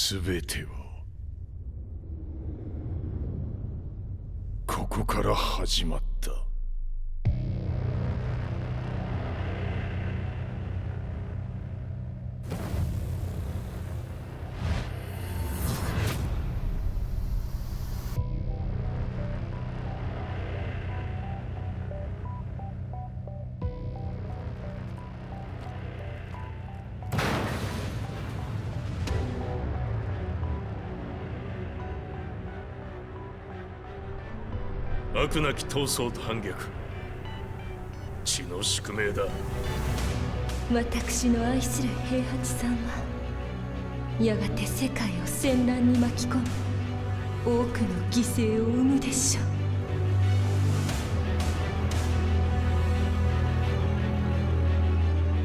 全てはここから始まった。悪なき闘争と反逆、血の宿命だ。私の愛する平八さんはやがて世界を戦乱に巻き込み多くの犠牲を生むでしょう。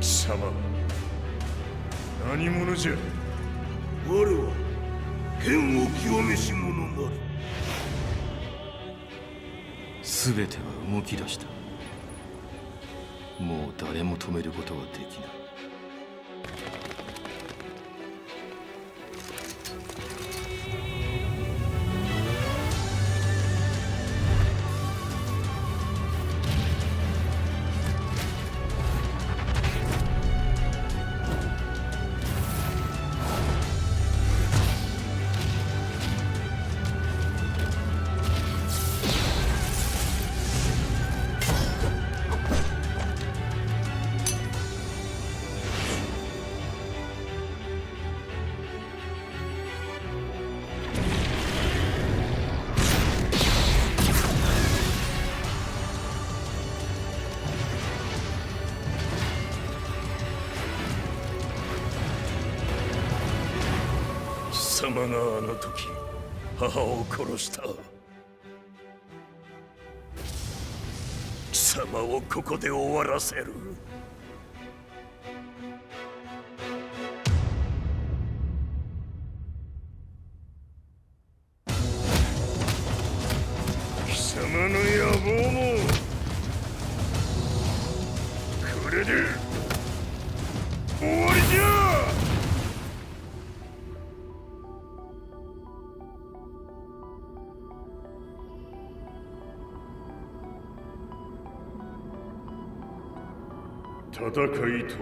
貴様何者じゃ。我は剣を極めし者なる。全ては動き出した。もう誰も止めることはできない。貴様があの時母を殺した。貴様をここで終わらせる。貴様の野望もこれで終わりじゃ。戦いとは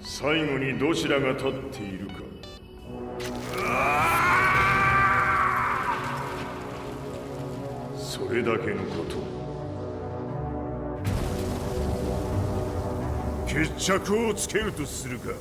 最後にどちらが立っているか。それだけのこと。決着をつけるとするか。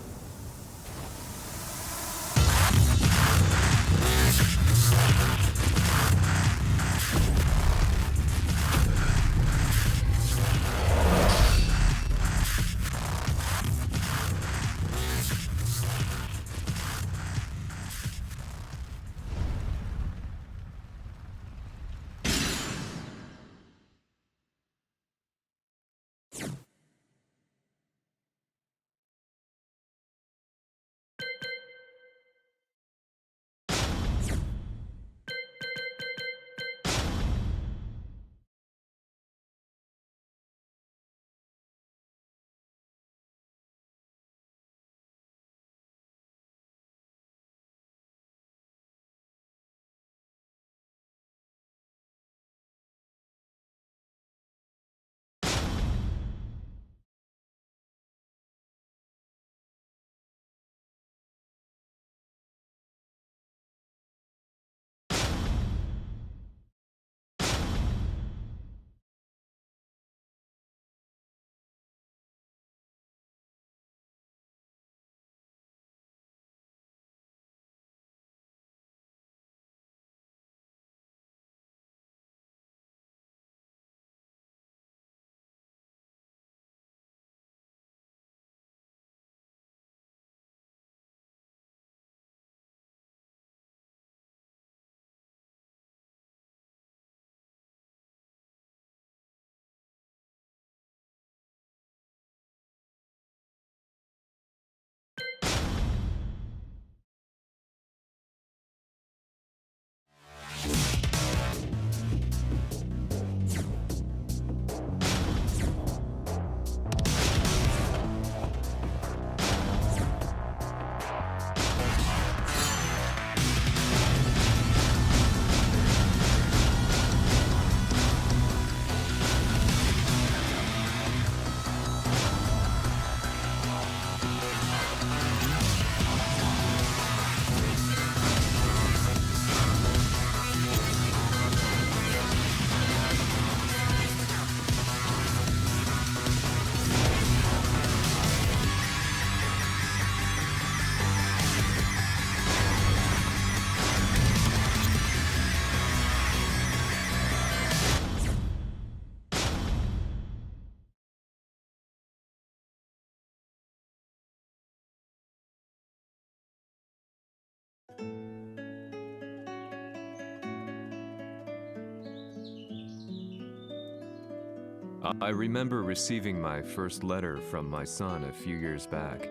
I remember receiving my first letter from my son a few years back.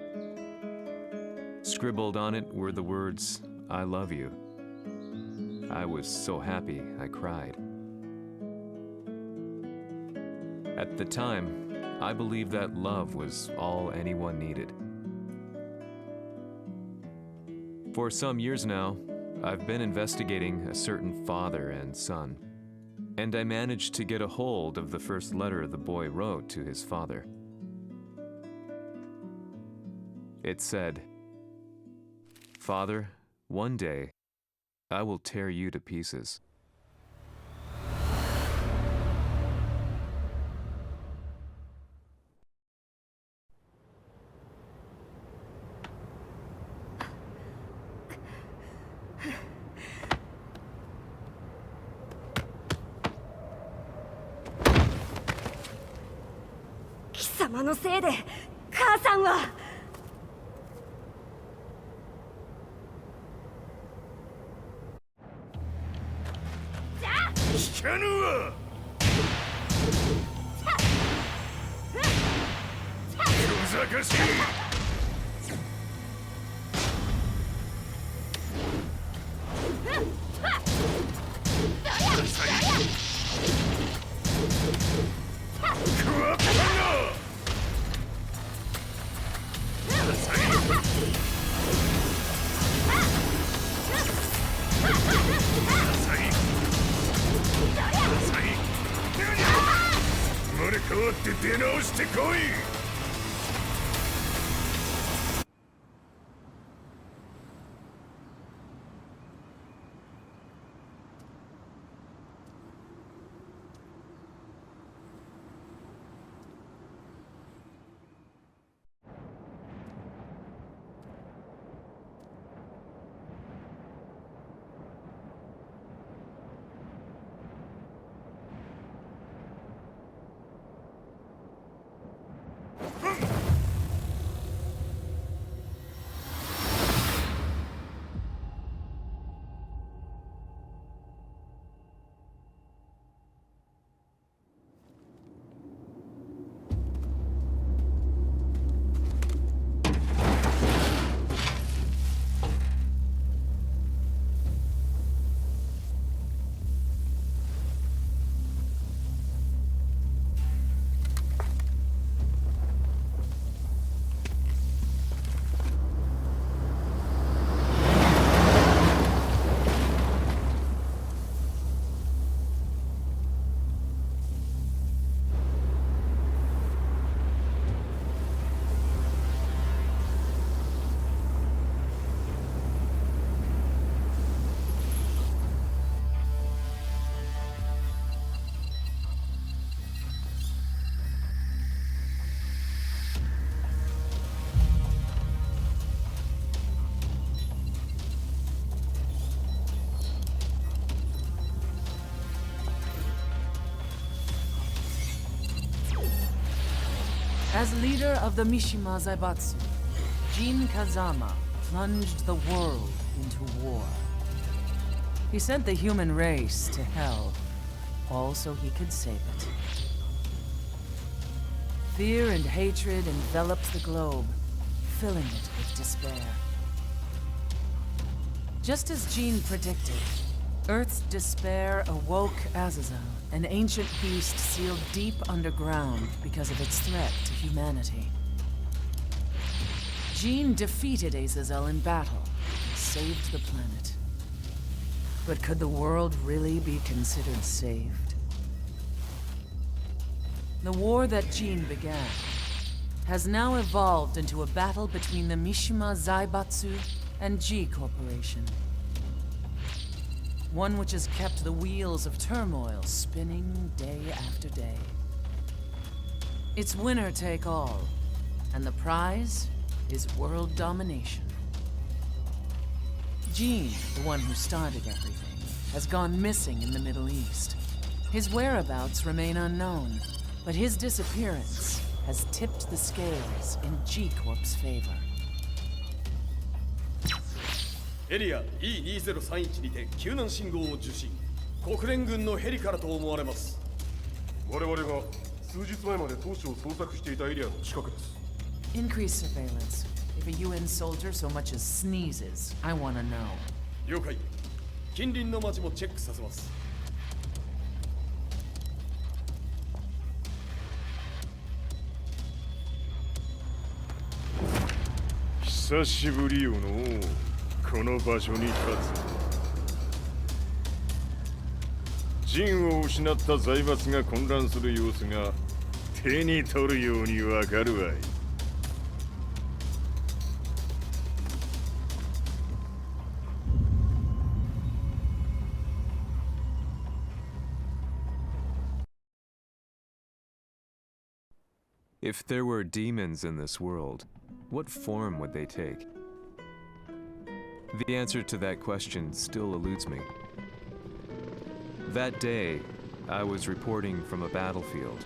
Scribbled on it were the words, "I love you." I was so happy I cried. At the time, I believed that love was all anyone needed. For some years now, I've been investigating a certain father and son, and I managed to get a hold of the first letter the boy wrote to his father. It said, "Father, one day, I will tear you to pieces." "貴様のせいで母さんは..." 聞かぬわ。小賢しい。生まれ変わって出直してこい。As leader of the Mishima Zaibatsu, Jin Kazama plunged the world into war. He sent the human race to hell, all so he could save it. Fear and hatred enveloped the globe, filling it with despair. Just as Jin predicted, Earth's despair awoke Azazel, an ancient beast sealed deep underground because of its threat to humanity. Jin defeated Azazel in battle and saved the planet. But could the world really be considered saved? The war that Jin began has now evolved into a battle between the Mishima Zaibatsu and G Corporation. One which has kept the wheels of turmoil spinning day after day. It's winner take all, and the prize is world domination. Jin, the one who started everything, has gone missing in the Middle East. His whereabouts remain unknown, but his disappearance has tipped the scales in G Corp's favor. エリア E2031 にて救難信号を受信。国連軍のヘリからと思われます。我々が数日前まで当主を捜索していたエリアの近くです。 Increase surveillance. If a UN soldier so much as sneezes, I want to know. 了解。近隣の町もチェックさせます。久しぶりよのこの場所に立つ。陣を失った財閥が混乱する様子が手に取るようにわかるわい。If there were demons in this world, what form would they take? The answer to that question still eludes me. That day, I was reporting from a battlefield,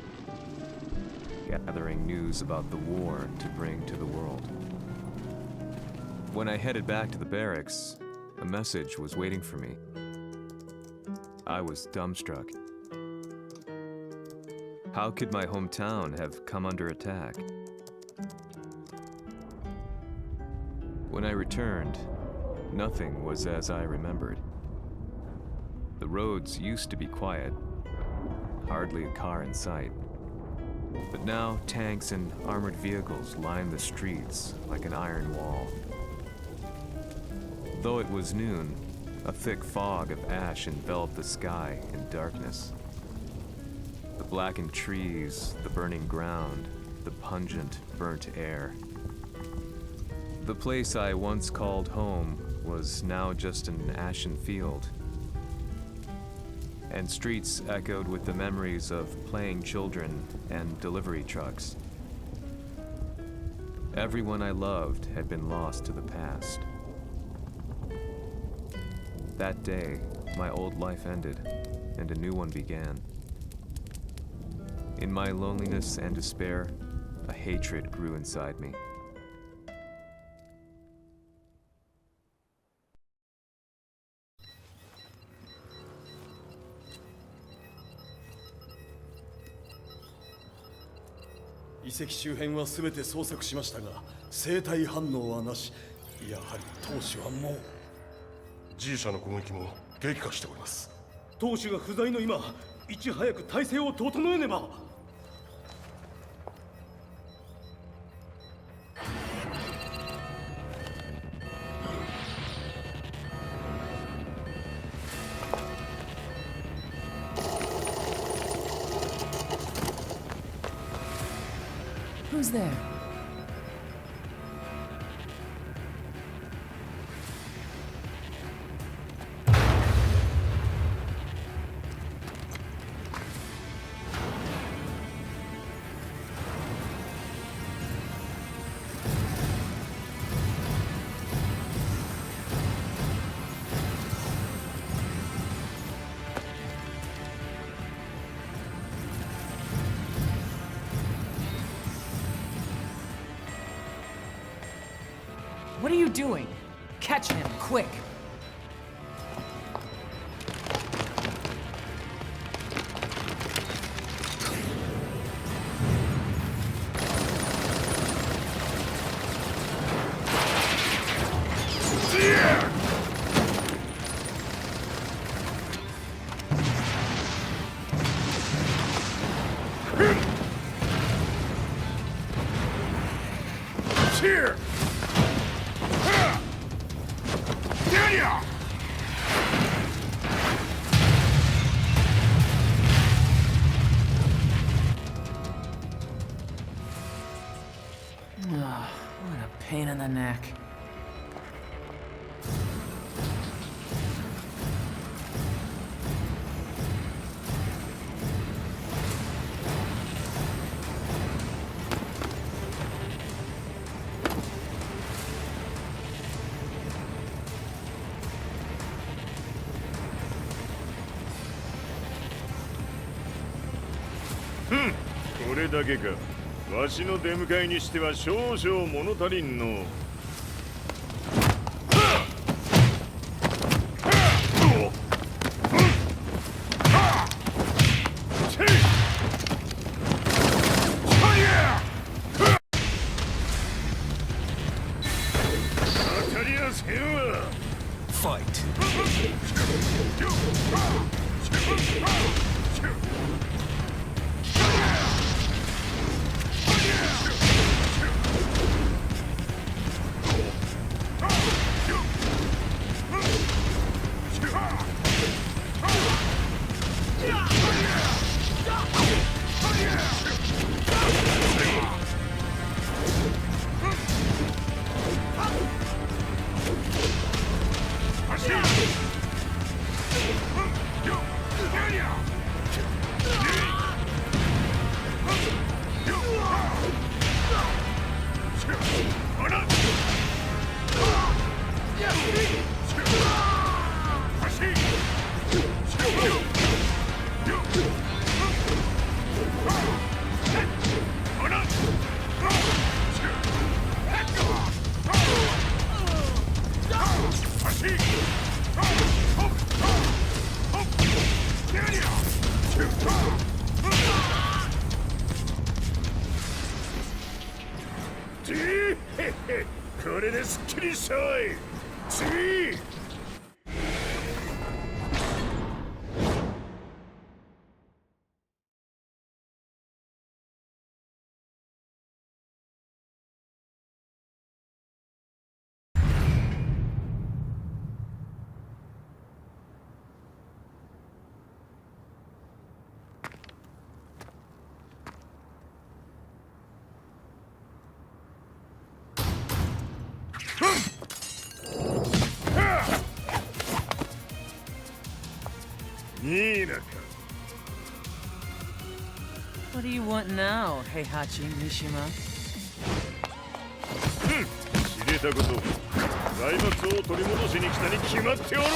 gathering news about the war to bring to the world. When I headed back to the barracks, a message was waiting for me. I was dumbstruck. How could my hometown have come under attack? When I returned, nothing was as I remembered. The roads used to be quiet, hardly a car in sight. But now tanks and armored vehicles line the streets like an iron wall. Though it was noon, a thick fog of ash enveloped the sky in darkness. The blackened trees, the burning ground, the pungent, burnt air. The place I once called home was now just an ashen field. And streets echoed with the memories of playing children and delivery trucks. Everyone I loved had been lost to the past. That day, my old life ended, and a new one began. In my loneliness and despair, a hatred grew inside me. The 遺跡周辺は全て捜索しましたが、生体反応はなし。やはり当主はもう。G 社の攻撃も激化しております。当主が不在の今、いち早く体制を整えねば。Who's there? What are you doing? Catch him, quick! Here! What a pain in the neck. Hmm. これだけか。わしの出迎えにしては少々物足りんの。これですっきりしたわい。次。いいなか。 What do you want now, Heihachi Mishima? 知れたこと、財閥を取り戻しに来たに決まっておろう。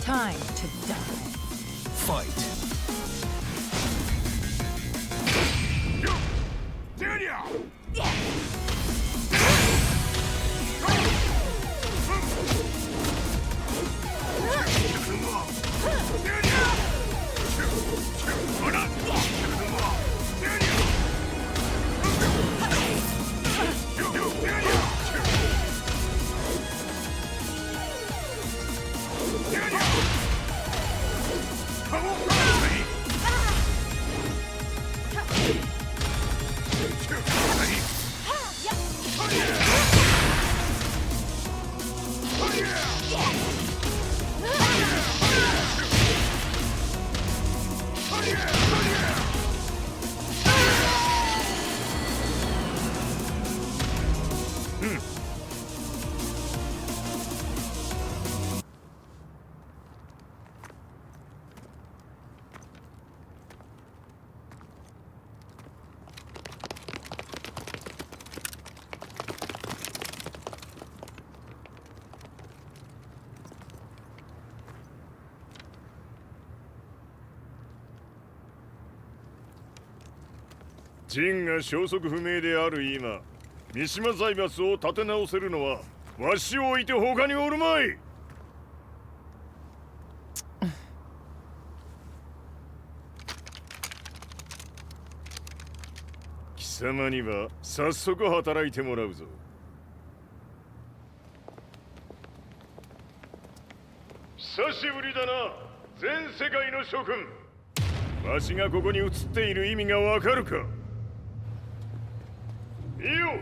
Time to die. Fight.ジンが消息不明である今、三島財閥を立て直せるのはわしを置いて他におるまい。貴様には早速働いてもらうぞ。久しぶりだな、全世界の諸君。わしがここに映っている意味がわかるか。いいよ、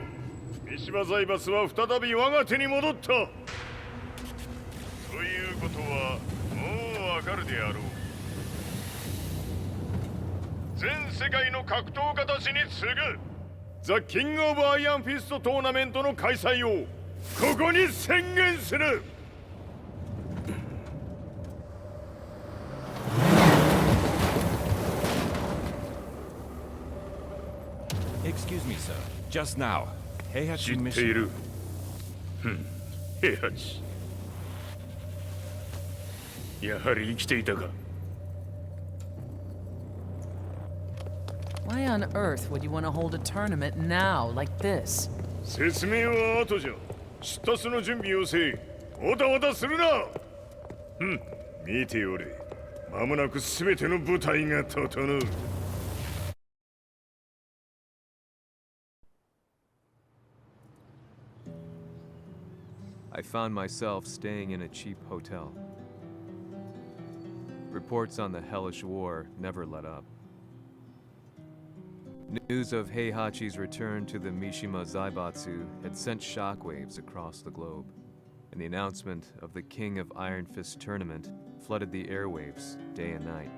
三島財閥は再び我が手に戻った。ということはもうわかるであろう。全世界の格闘家たちに次ぐザ・キング・オブ・アイアンフィストトーナメントの開催をここに宣言する。Excuse me, sir. Just now, 知 Heihachi ってい Mishima. る。平八。やはり生きていたか。Why on earth would you want to hold a tournament now, like this? 説明は後じゃ。出立の準備をせい。おたおたするな。見ておれ。間もなく全ての部隊が整う。I found myself staying in a cheap hotel. Reports on the hellish war never let up. News of Heihachi's return to the Mishima Zaibatsu had sent shockwaves across the globe, and the announcement of the King of Iron Fist tournament flooded the airwaves day and night.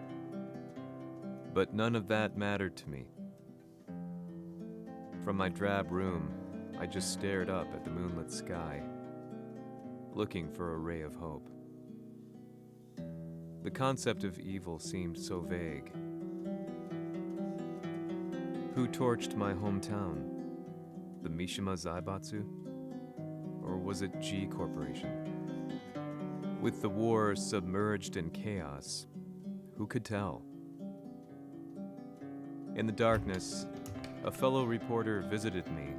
But none of that mattered to me. From my drab room, I just stared up at the moonlit sky, looking for a ray of hope. The concept of evil seemed so vague. Who torched my hometown? The Mishima Zaibatsu? Or was it G Corporation? With the war submerged in chaos, who could tell? In the darkness, a fellow reporter visited me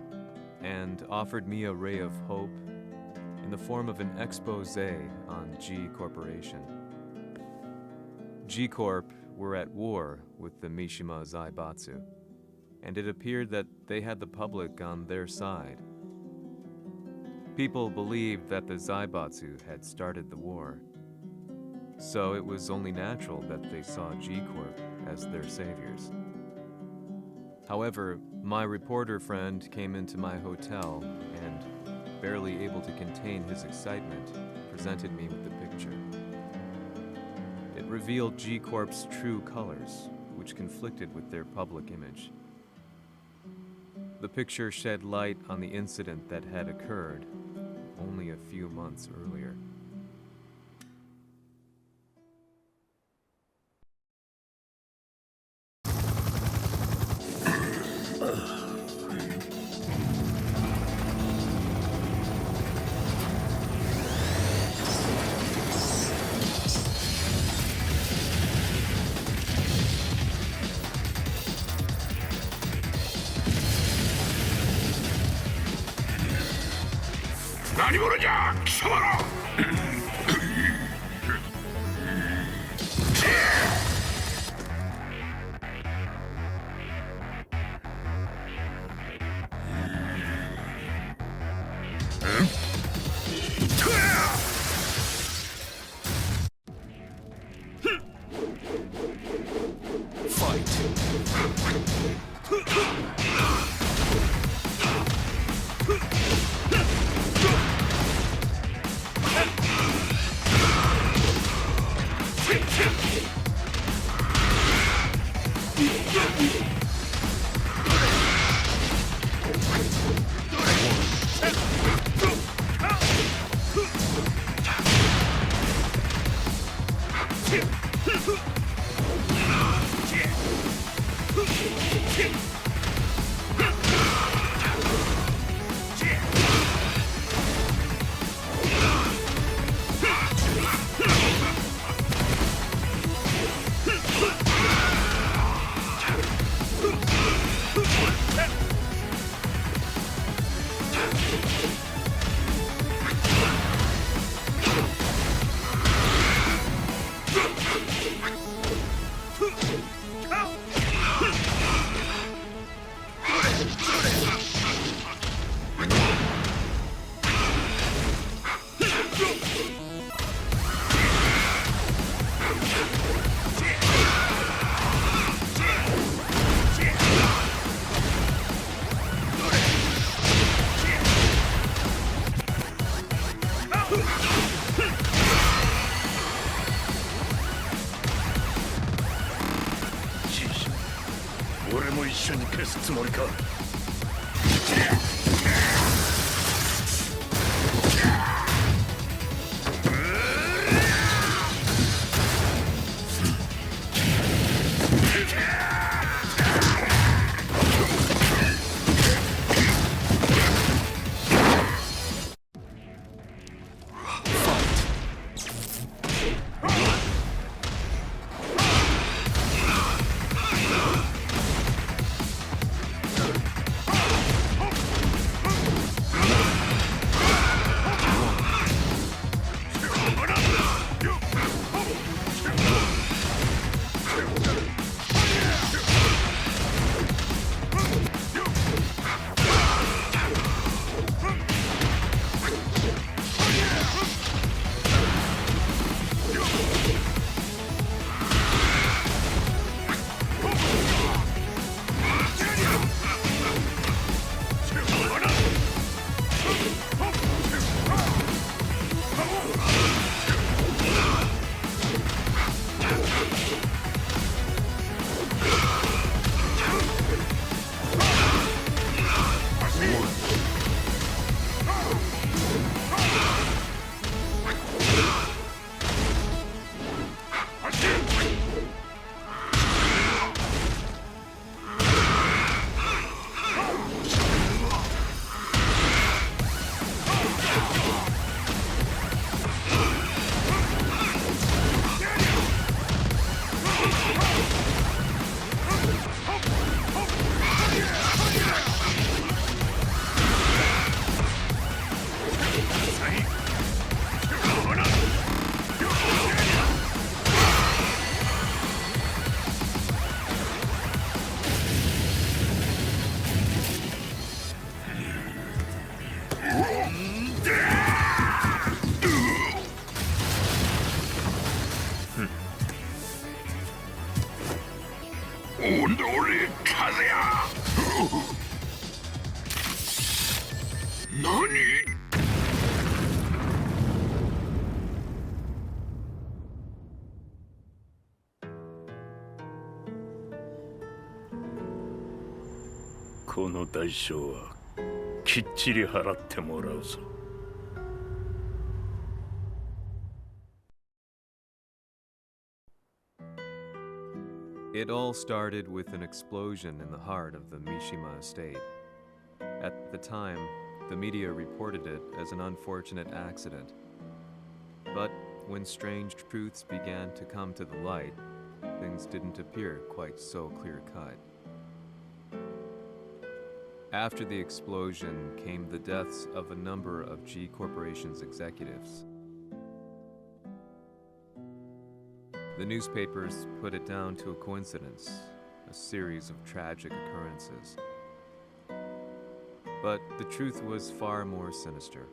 and offered me a ray of hope in the form of an expose on G Corporation. G Corp were at war with the Mishima Zaibatsu, and it appeared that they had the public on their side. People believed that the Zaibatsu had started the war, so it was only natural that they saw G Corp as their saviors. However, my reporter friend came into my hotel and, barely able to contain his excitement, presented me with the picture. It revealed G Corp's true colors, which conflicted with their public image. The picture shed light on the incident that had occurred only a few months earlier. 行の代償はきっちり払ってもらうぞ。It all started with an explosion in the heart of the Mishima estate. At the time, the media reported it as an unfortunate accident. But when strange truths began to come to the light, things didn't appear quite so clear-cut. After the explosion came the deaths of a number of G Corporation's executives. The newspapers put it down to a coincidence, a series of tragic occurrences. But the truth was far more sinister.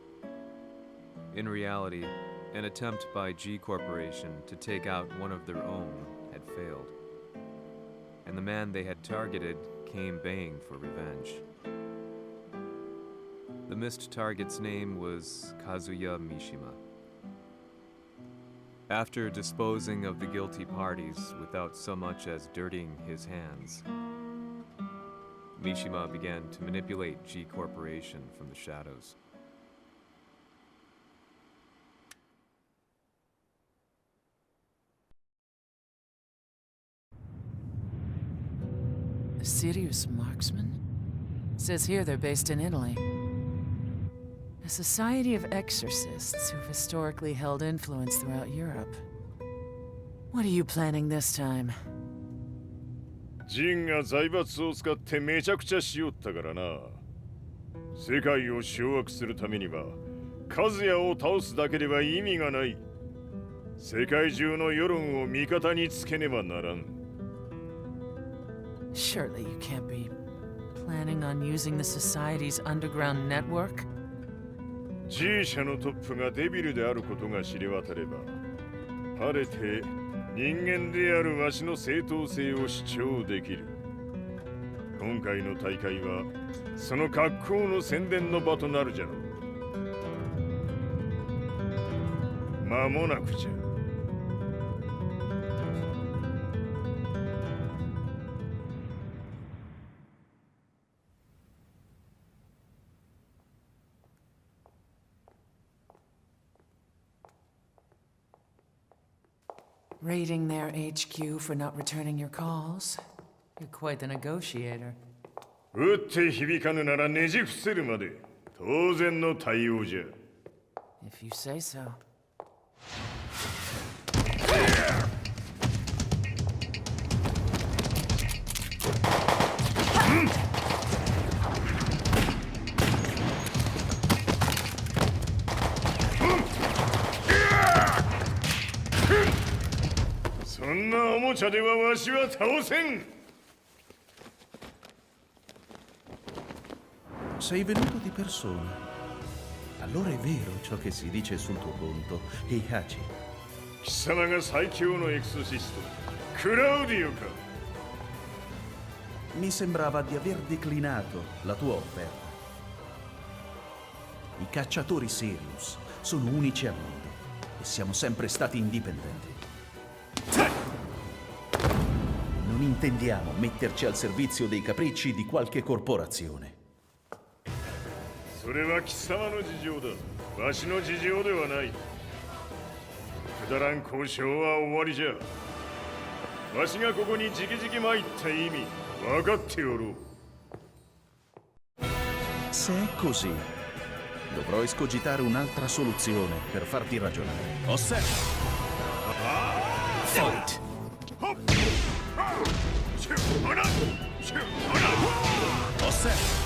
In reality, an attempt by G Corporation to take out one of their own had failed, and the man they had targeted came baying for revenge. The missed target's name was Kazuya Mishima. After disposing of the guilty parties without so much as dirtying his hands, Mishima began to manipulate G Corporation from the shadows. A serious marksman? Says here they're based in Italy. A society of exorcists who've historically held influence throughout Europe. What are you planning this time? ジンが財閥を使ってめちゃくちゃしよったからな。世界を掌握するためにはカズヤを倒すだけでは意味がない。世界中の世論を味方につけねばならん。Surely you can't be planning on using the society's underground network? G 社のトップがデビルであることが知れ渡れば、晴れて人間であるわしの正当性を主張できる。今回の大会はその格好の宣伝の場となるじゃろう。間もなくじゃ。Raiding their HQ for not returning your calls? You're quite the negotiator. 打って響かぬならねじ伏せるまで当然の対応じゃ。If you say so. Sei venuto di persona. Allora è vero ciò che si dice sul tuo conto, Heihachi. 貴様が最強のエクソシスト、クラウディオか。Mi sembrava di aver declinato la tua offerta. I cacciatori Sirius sono unici al mondo e siamo sempre stati indipendenti. Non intendiamo metterci al servizio dei capricci di qualche corporazione. それは貴様の事情だ。わしの事情ではない。くだらん交渉は終わりじゃ。わしがここに直々参った意味分かっておろう。Se è così, dovrò escogitare un'altra soluzione per farti ragionare. Osserva! Fight! Osserva!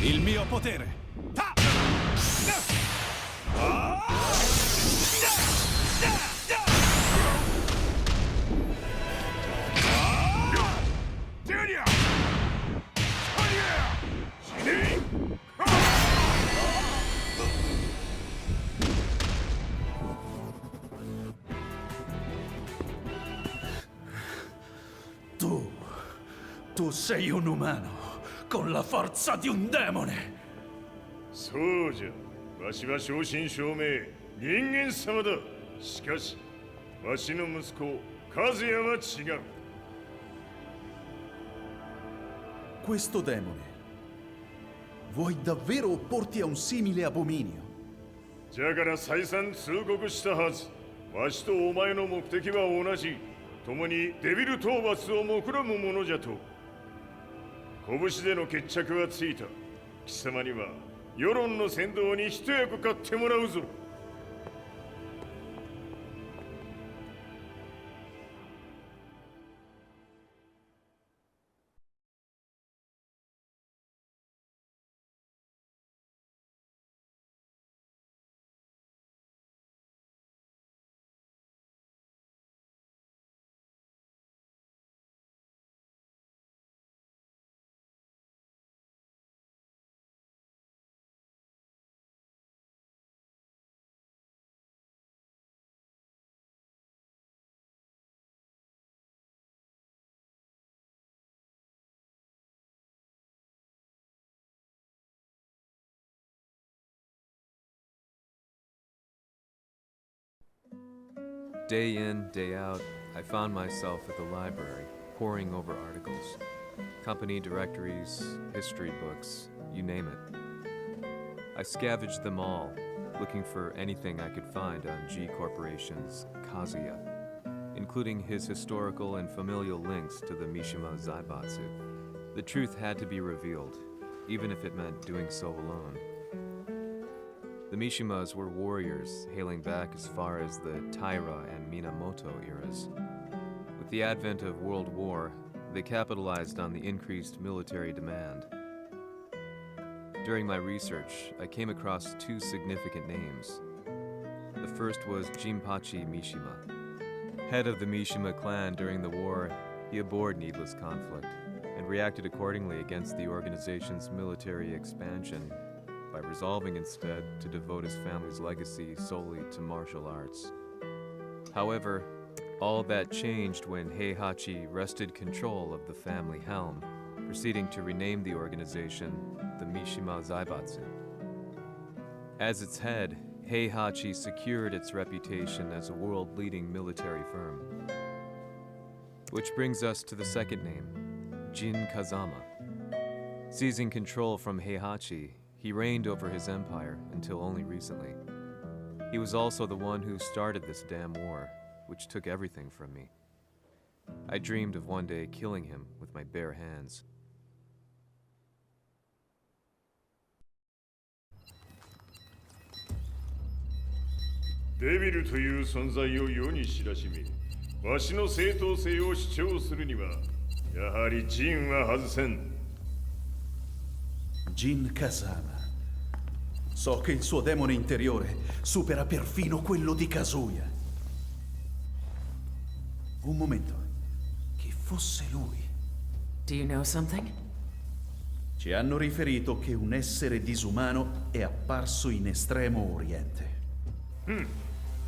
Il mio potere! Tu sei un umano, con la forza di un demone! そうじゃ、わしは正真正銘人間様だ。しかしわしの息子和也は違う。 Questo demone, vuoi davvero opporti a un simile abominio? じゃから再三通告したはず。わしとお前の目的は同じ。共にデビル討伐を目論むものじゃと。拳での決着はついた。貴様には世論の先導に一役買ってもらうぞ。Day in, day out, I found myself at the library, poring over articles. Company directories, history books, you name it. I scavenged them all, looking for anything I could find on G Corporation's Kazuya, including his historical and familial links to the Mishima Zaibatsu. The truth had to be revealed, even if it meant doing so alone. The Mishimas were warriors hailing back as far as the Taira and Minamoto eras. With the advent of World War, they capitalized on the increased military demand. During my research, I came across two significant names. The first was Jinpachi Mishima. Head of the Mishima clan during the war, he abhorred needless conflict and reacted accordingly against the organization's military expansion by resolving instead to devote his family's legacy solely to martial arts. However, all that changed when Heihachi wrested control of the family helm, proceeding to rename the organization the Mishima Zaibatsu. As its head, Heihachi secured its reputation as a world-leading military firm. Which brings us to the second name, Jin Kazama. Seizing control from Heihachi, he reigned over his empire until only recently. He was also the one who started this damn war, which took everything from me. I dreamed of one day killing him with my bare hands. Devil という存在を世に知らしめ、わしの正当性を主張するには、やはりジンは外せん。 Jin Kazama. So che il suo demone interiore supera perfino quello di Kazuya. Un momento. Chi fosse lui? Do you know something? Ci hanno riferito che un essere disumano è apparso in Estremo Oriente.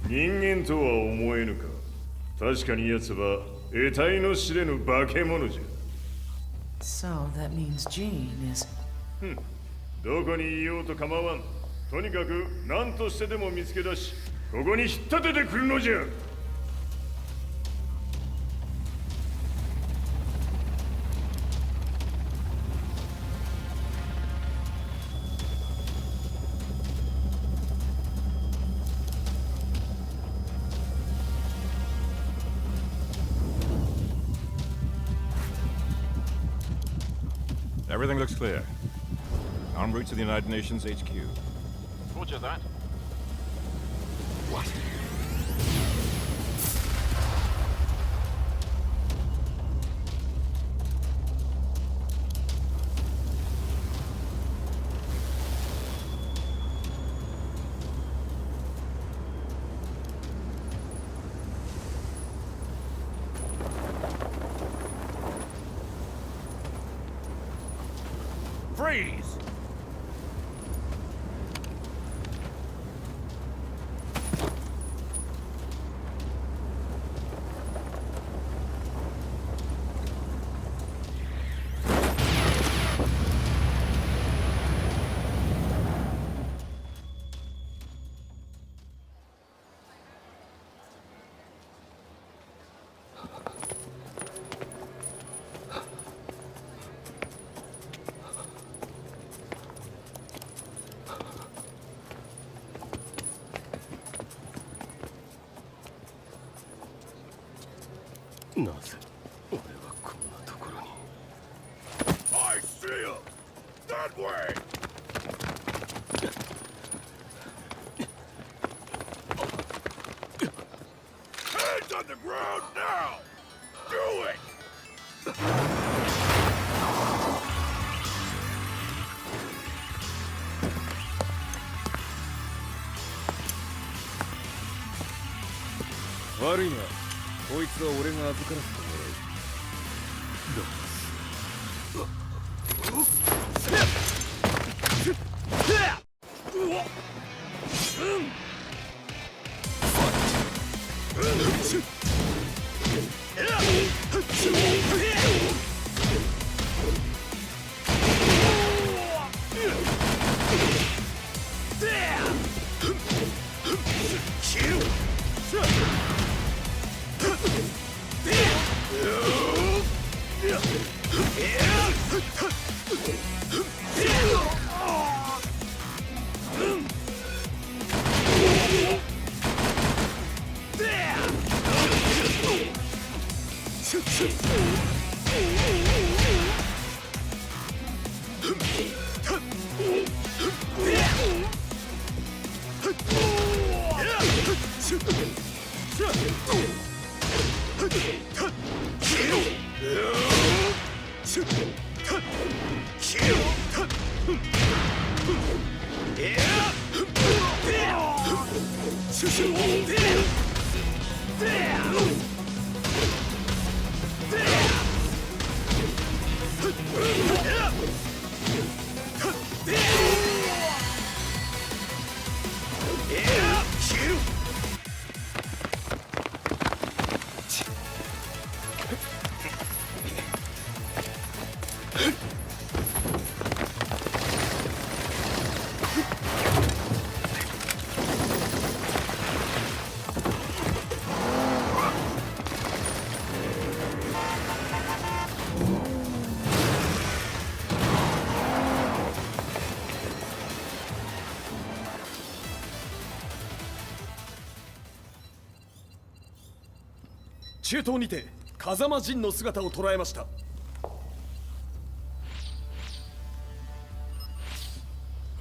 人間とは思えぬか。確かに奴は得体の知れぬ化け物じゃ。 So that means Jean is... どこにいようと構わん。とにかく何としてでも見つけ出し、ここに引っ立ててくるのじゃ。Everything looks clear. En route to the United Nations HQ. Roger that. What? Freeze! I see him! That way! Hands on the ground now! Do it!悪いな。こいつは俺が預からせてもらう。中東にて風間陣の姿を捉えました。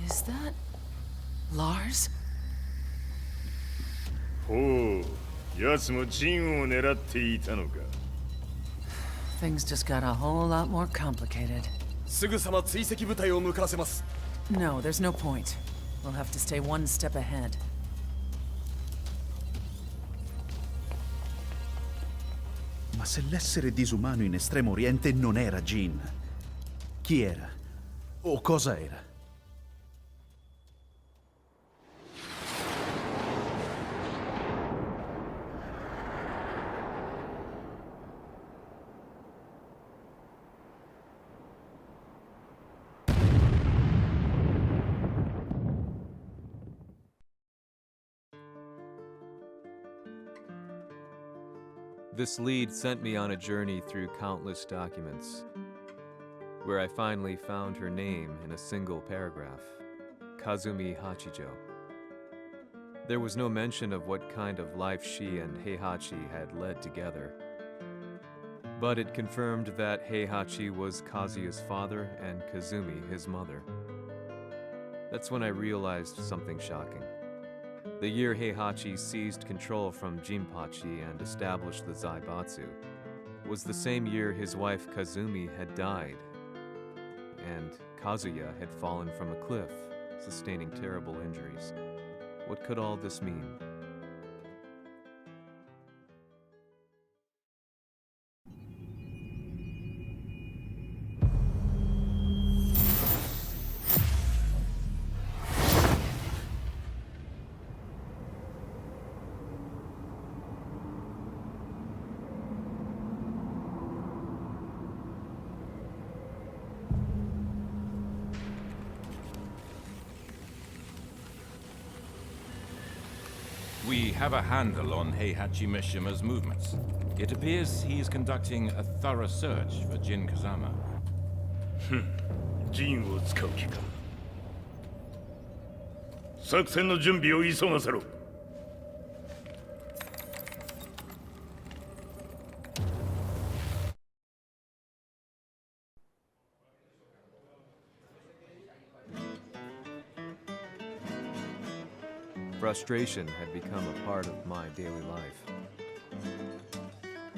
Is that Lars? ほう、奴も陣を狙っていたのか。Things just got a whole lot more complicated. すぐさま追跡部隊を向かわせます。No, there's no point. We'll have to stay one step ahead. Ma se l'essere disumano in Estremo Oriente non era Jin, chi era? O cosa era? This lead sent me on a journey through countless documents, where I finally found her name in a single paragraph, Kazumi Hachijo. There was no mention of what kind of life she and Heihachi had led together, but it confirmed that Heihachi was Kazuya's father and Kazumi his mother. That's when I realized something shocking. The year Heihachi seized control from Jinpachi and established the Zaibatsu was the same year his wife Kazumi had died, and Kazuya had fallen from a cliff, sustaining terrible injuries. What could all this mean? We have a handle on Heihachi Mishima's movements. It appears he is conducting a thorough search for Jin Kazama. ジンを使う気か。作戦の準備を急がせろ。Frustration had become a part of my daily life.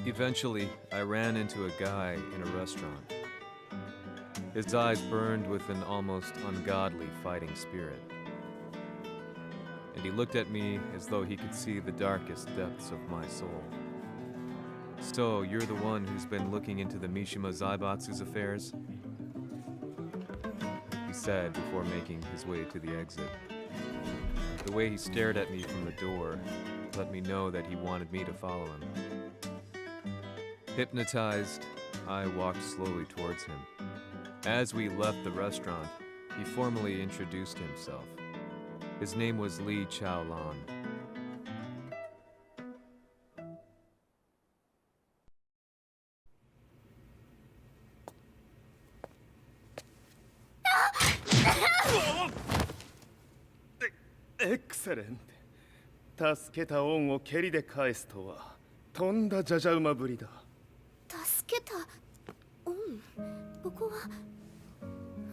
Eventually, I ran into a guy in a restaurant. His eyes burned with an almost ungodly fighting spirit. And he looked at me as though he could see the darkest depths of my soul. So, you're the one who's been looking into the Mishima Zaibatsu's affairs? He said before making his way to the exit. The way he stared at me from the door let me know that he wanted me to follow him. Hypnotized, I walked slowly towards him. As we left the restaurant, he formally introduced himself. His name was Li Chaolan. Excellent. 助けた恩を蹴りで返すとはとんだじゃじゃ馬ぶりだ。助けた恩？ここは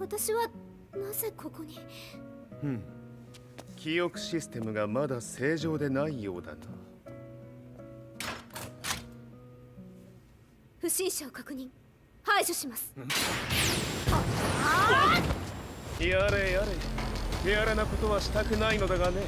私はなぜここに？記憶システムがまだ正常でないようだな。不審者を確認。排除します。やれやれ。手荒なことはしたくないのだがね。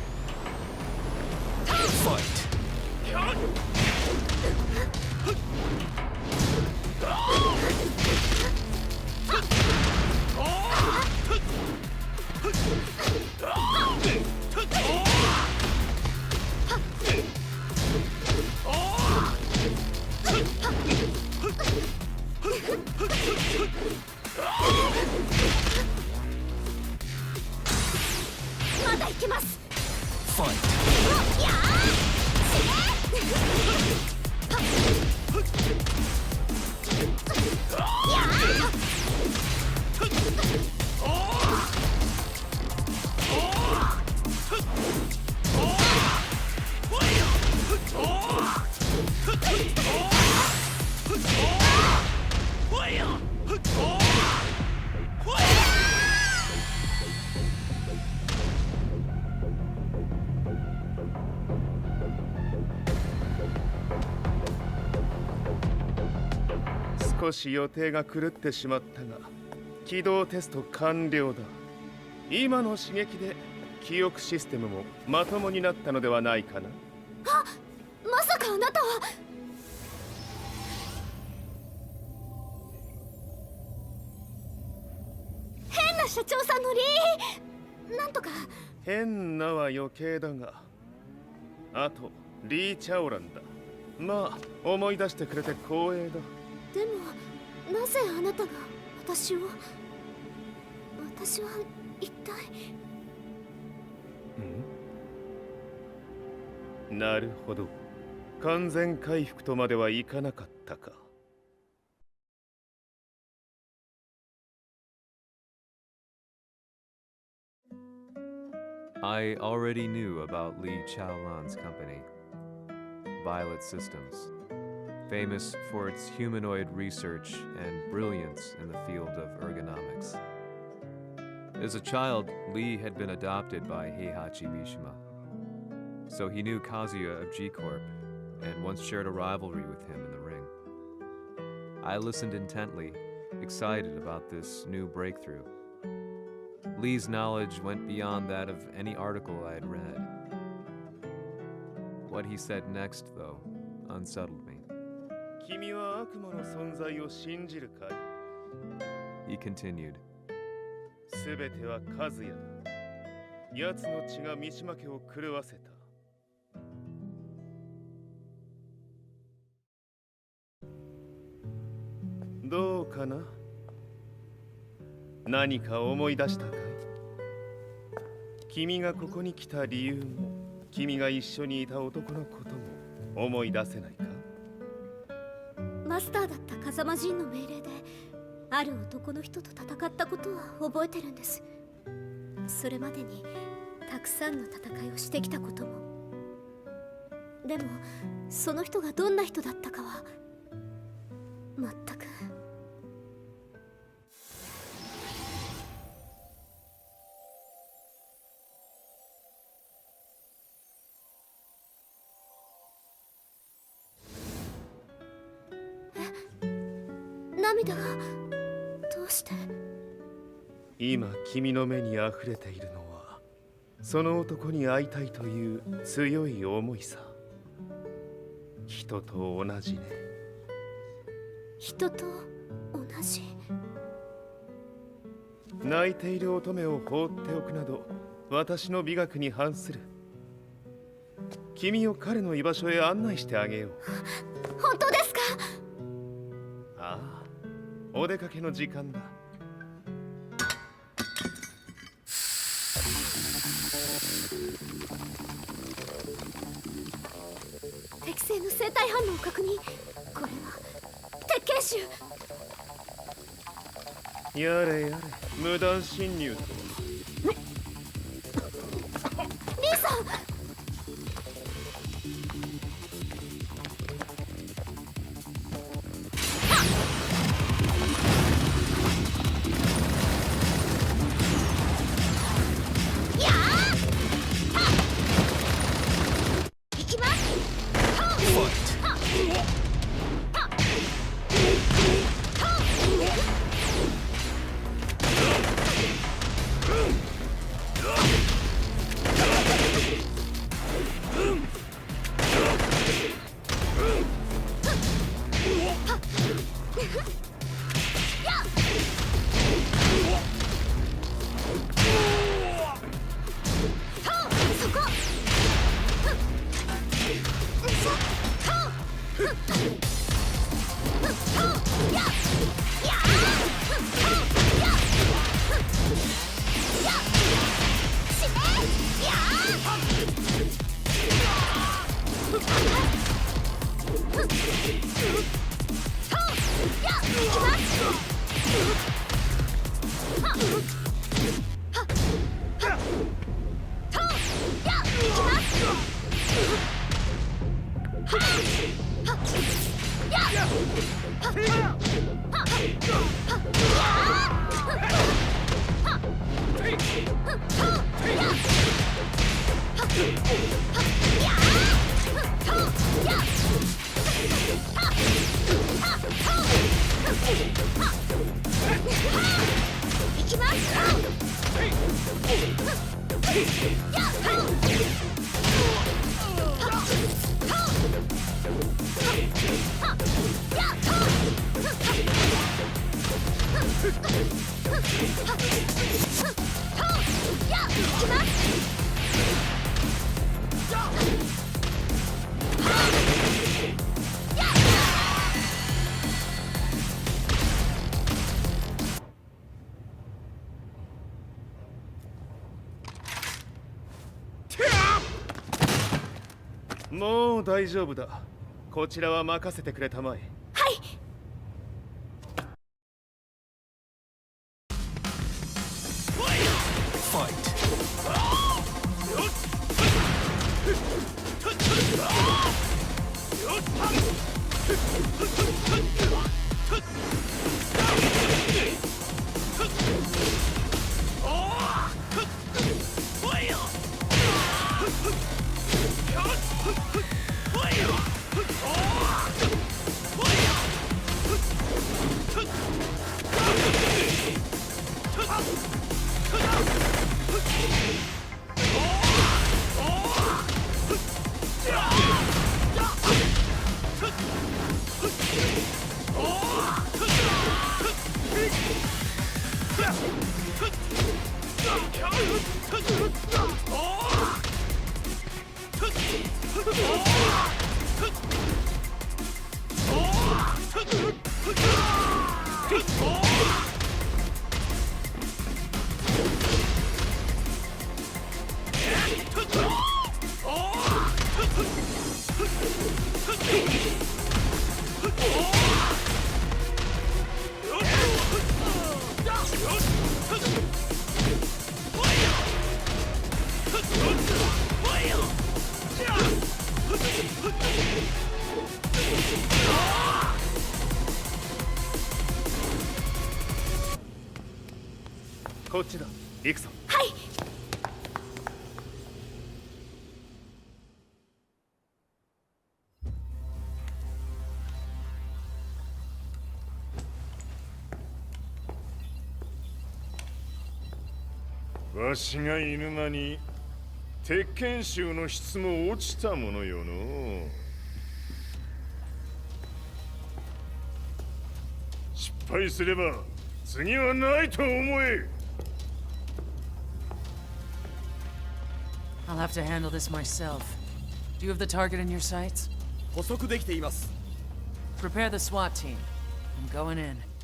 まだ行けます。少し予定が狂ってしまったが起動テスト完了だ。今の刺激で記憶システムもまともになったのではないかな。あ、まさかあなたは。変な社長さんのなんとか。変なは余計だが、あとリー・チャオランだ。まあ思い出してくれて光栄だ。でもなぜあなたが私は一体。なるほど。完全回復とまではいかなかったか。I already knew about Li Chaolan's company, Violet Systems, famous for its humanoid research and brilliance in the field of ergonomics. As a child, Lee had been adopted by Heihachi Mishima, so he knew Kazuya of G-Corp and once shared a rivalry with him in the ring. I listened intently, excited about this new breakthrough. Lee's knowledge went beyond that of any article I had read. What he said next, though, unsettled me. 君は悪魔の存在を信じるかい? He continued. すべては和也だ。奴の血が三島家を狂わせた。どうかな？何か思い出したかい？君がここに来た理由も、君が一緒にいた男のことも思い出せないか？マスターだった風間陣の命令である男の人と戦ったことは覚えてるんです。それまでにたくさんの戦いをしてきたことも。でもその人がどんな人だったかは全く。涙がどうして？今君の目に溢れているのはその男に会いたいという強い思いさ。人と同じね。人と同じ？泣いている乙女を放っておくなど私の美学に反する。君を彼の居場所へ案内してあげよう。本当ですか？ああ、お出かけの時間だ。適正の生体反応を確認。これは鉄拳臭。やれやれ、無断侵入とは。リーさん。もう大丈夫だ。こちらは任せてくれたまえ。はい。Oh! こっちだ。行くぞ。はい。わしが犬間に鉄拳衆の質も落ちたものよの。失敗すれば次はないと思え。I'll have to handle this myself. Do you have the target in your sights? 捕捉できています。Prepare the SWAT team. I'm going in. "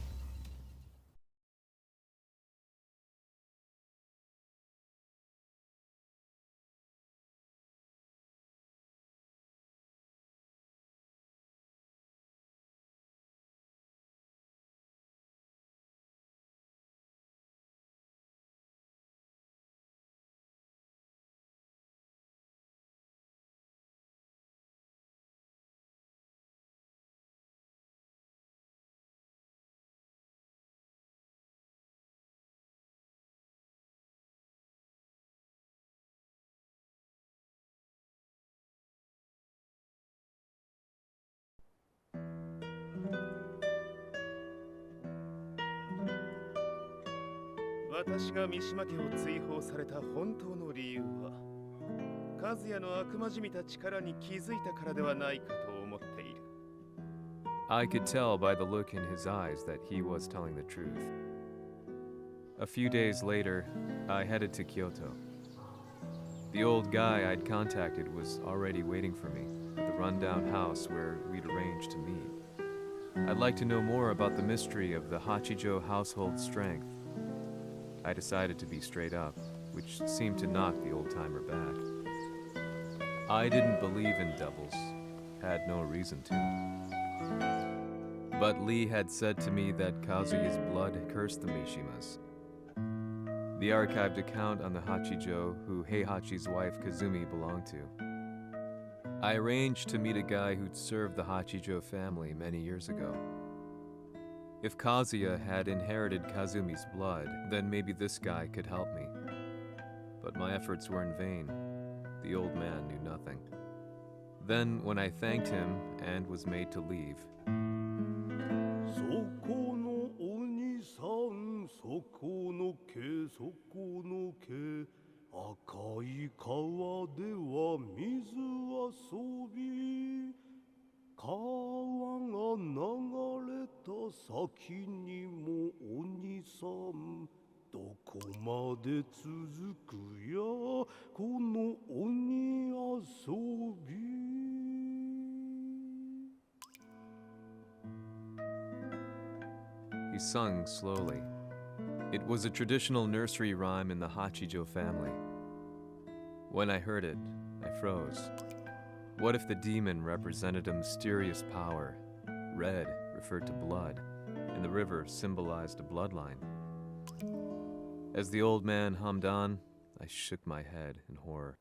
私が三島家を追放された本当の理由は、和也の悪魔じみた力に気づいたからではないかと思っている。I could tell by the look in his eyes that he was telling the truth. A few days later, I headed to Kyoto. The old guy I'd contacted was already waiting for me at the rundown house where we'd arranged to meet. I'd like to know more about the mystery of the Hachijo household strength. I decided to be straight up, which seemed to knock the old-timer back. I didn't believe in devils, had no reason to. But Lee had said to me that Kazuya's blood cursed the Mishimas. The archived account on the Hachijo who Heihachi's wife Kazumi belonged to. I arranged to meet a guy who'd served the Hachijo family many years ago. If Kazuya had inherited Kazumi's blood, then maybe this guy could help me. But my efforts were in vain. The old man knew nothing. Then, when I thanked him and was made to leave, そこの鬼さん、そこの毛、そこの毛、赤い川では水遊び、川が流れた先にも鬼さん、どこまで続くやこの鬼遊び。he sung slowly. It was a traditional nursery rhyme in the Hachijo family. When I heard it, I froze. What if the demon represented a mysterious power? Red referred to blood, and the river symbolized a bloodline. As the old man hummed on, I shook my head in horror.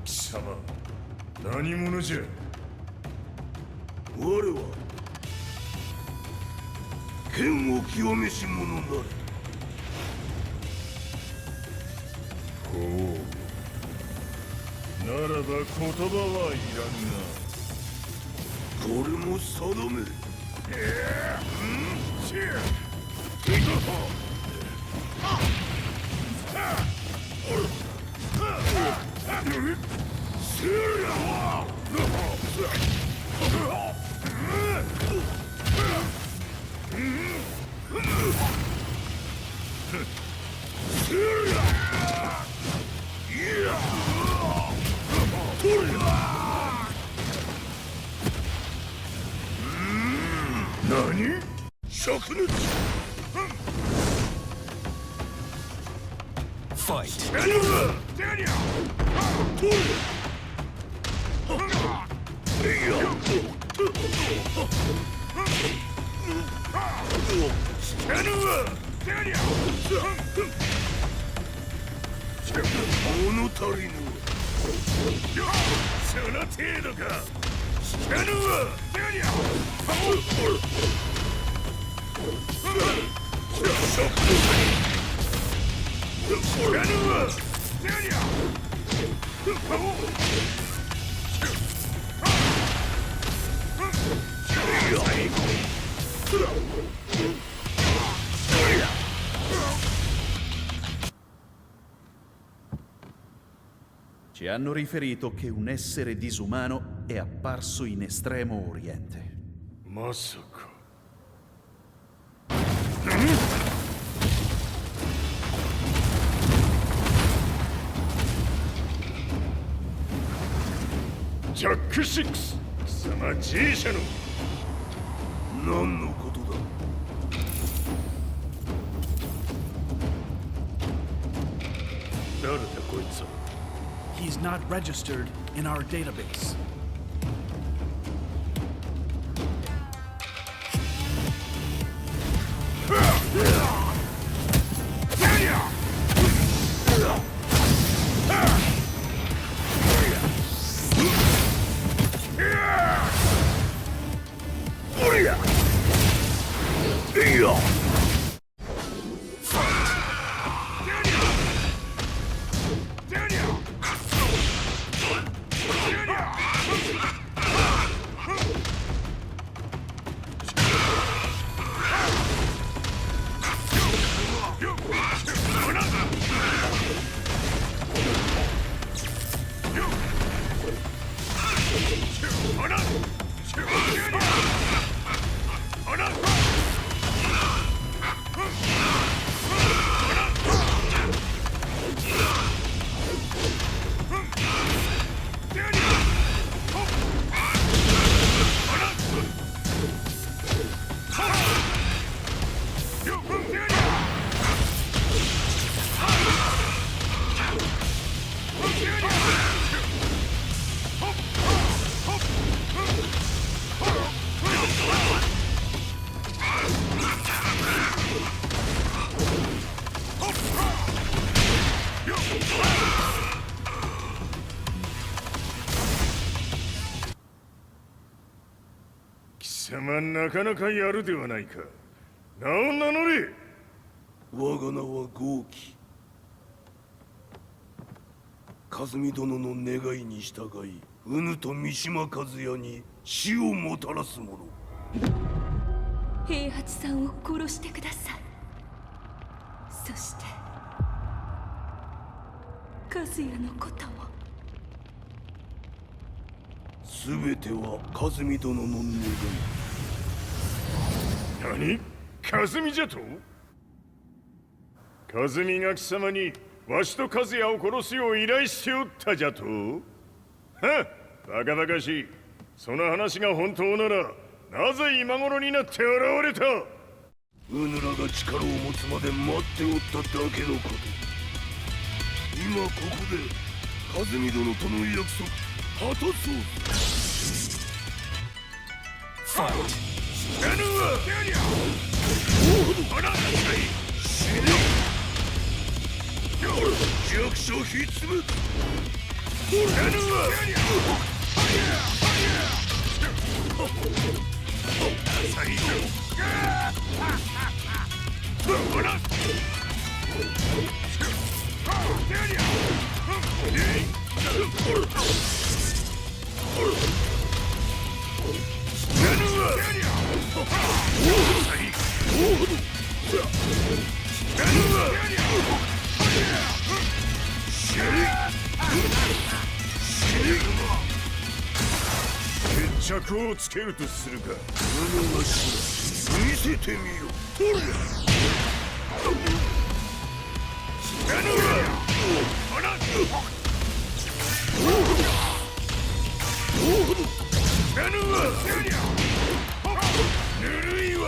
Sama, 何者じゃ。我は剣を清めし者なり。ほう。ならば言葉はいらんな。これも定め。Fight! Ci hanno riferito che un essere disumano è apparso in Estremo Oriente. まさか。ジャック6、貴様 G 社の何のことだ。誰だこいつは。 He's not registered in our database.様なかなかやるではないか。名を名乗れ。我が名は豪輝。和美殿の願いに従い、うぬと三島和也に死をもたらす者。平八さんを殺してください。そして和也のことも。すべては和美殿の願い。何？和美じゃと？和美が貴様にわしと和也を殺すよう依頼しておったじゃと？はっ、バカバカしい。その話が本当ならなぜ今頃になって現れた？うぬらが力を持つまで待っておっただけのこと。今ここで和美殿との約束果たそう。ファイト。死なぬわ。死ね。弱者必滅。死なぬわ。最後。決着をつけるとするか。見せてみよ。ぬるいわ。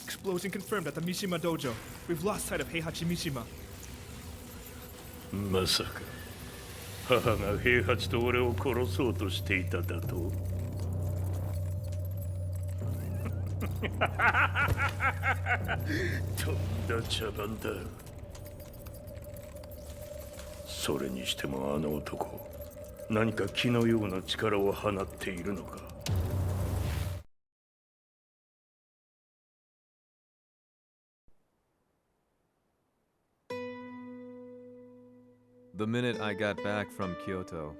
Explosion confirmed at the Mishima dojo. We've lost sight of Heihachi Mishima. まさか母が平八と俺を殺そうとしていただととんだ茶番だ。それにしてもあの男何か気のような力を放っているのか。The minute I got back from Kyoto,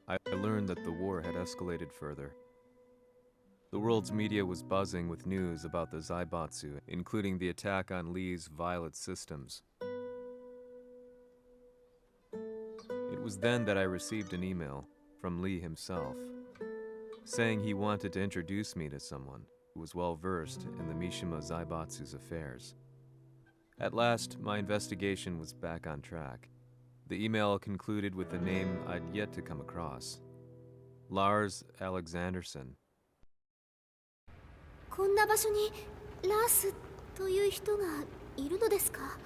I learned that the war had escalated further. The world's media was buzzing with news about the Zaibatsu, including the attack on Lee's Violet systems. It was then that I received an email from Lee himself, saying he wanted to introduce me to someone who was well versed in the Mishima Zaibatsu's affairs. At last, my investigation was back on track. The email concluded with a name I'd yet to come across. Lars Alexanderson. こんな場所にラースという人がいるのですか？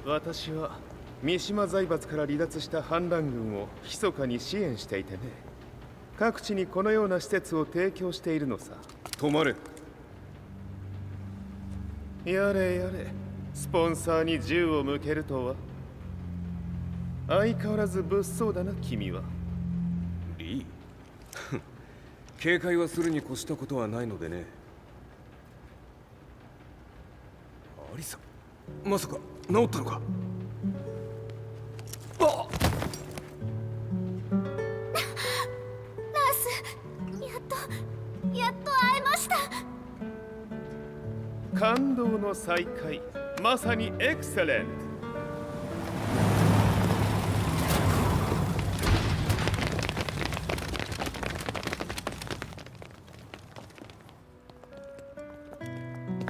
私は三島財閥から離脱した反乱軍を密かに支援していてね。各地にこのような施設を提供しているのさ。止まれ。やれやれ、スポンサーに銃を向けるとは。相変わらず物騒だな君は。リー警戒はするに越したことはないのでね。アリサ、まさか治ったのか？ラース、やっと会えました。感動の再会、まさにエクセレント。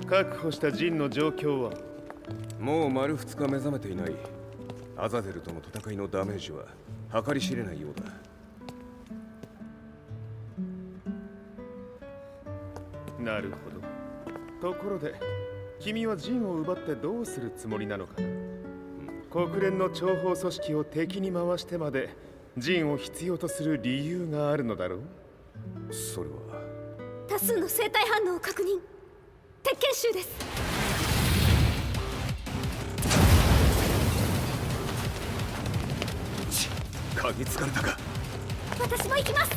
確保したジンの状況は？もう丸2日目覚めていない。アザゼルとの戦いのダメージは計り知れないようだ。なるほど。ところで君はジンを奪ってどうするつもりなのかな？国連の諜報組織を敵に回してまでジンを必要とする理由があるのだろう？それは多数の生体反応を確認。鉄拳衆です。嗅ぎつかれたか？私も行きます。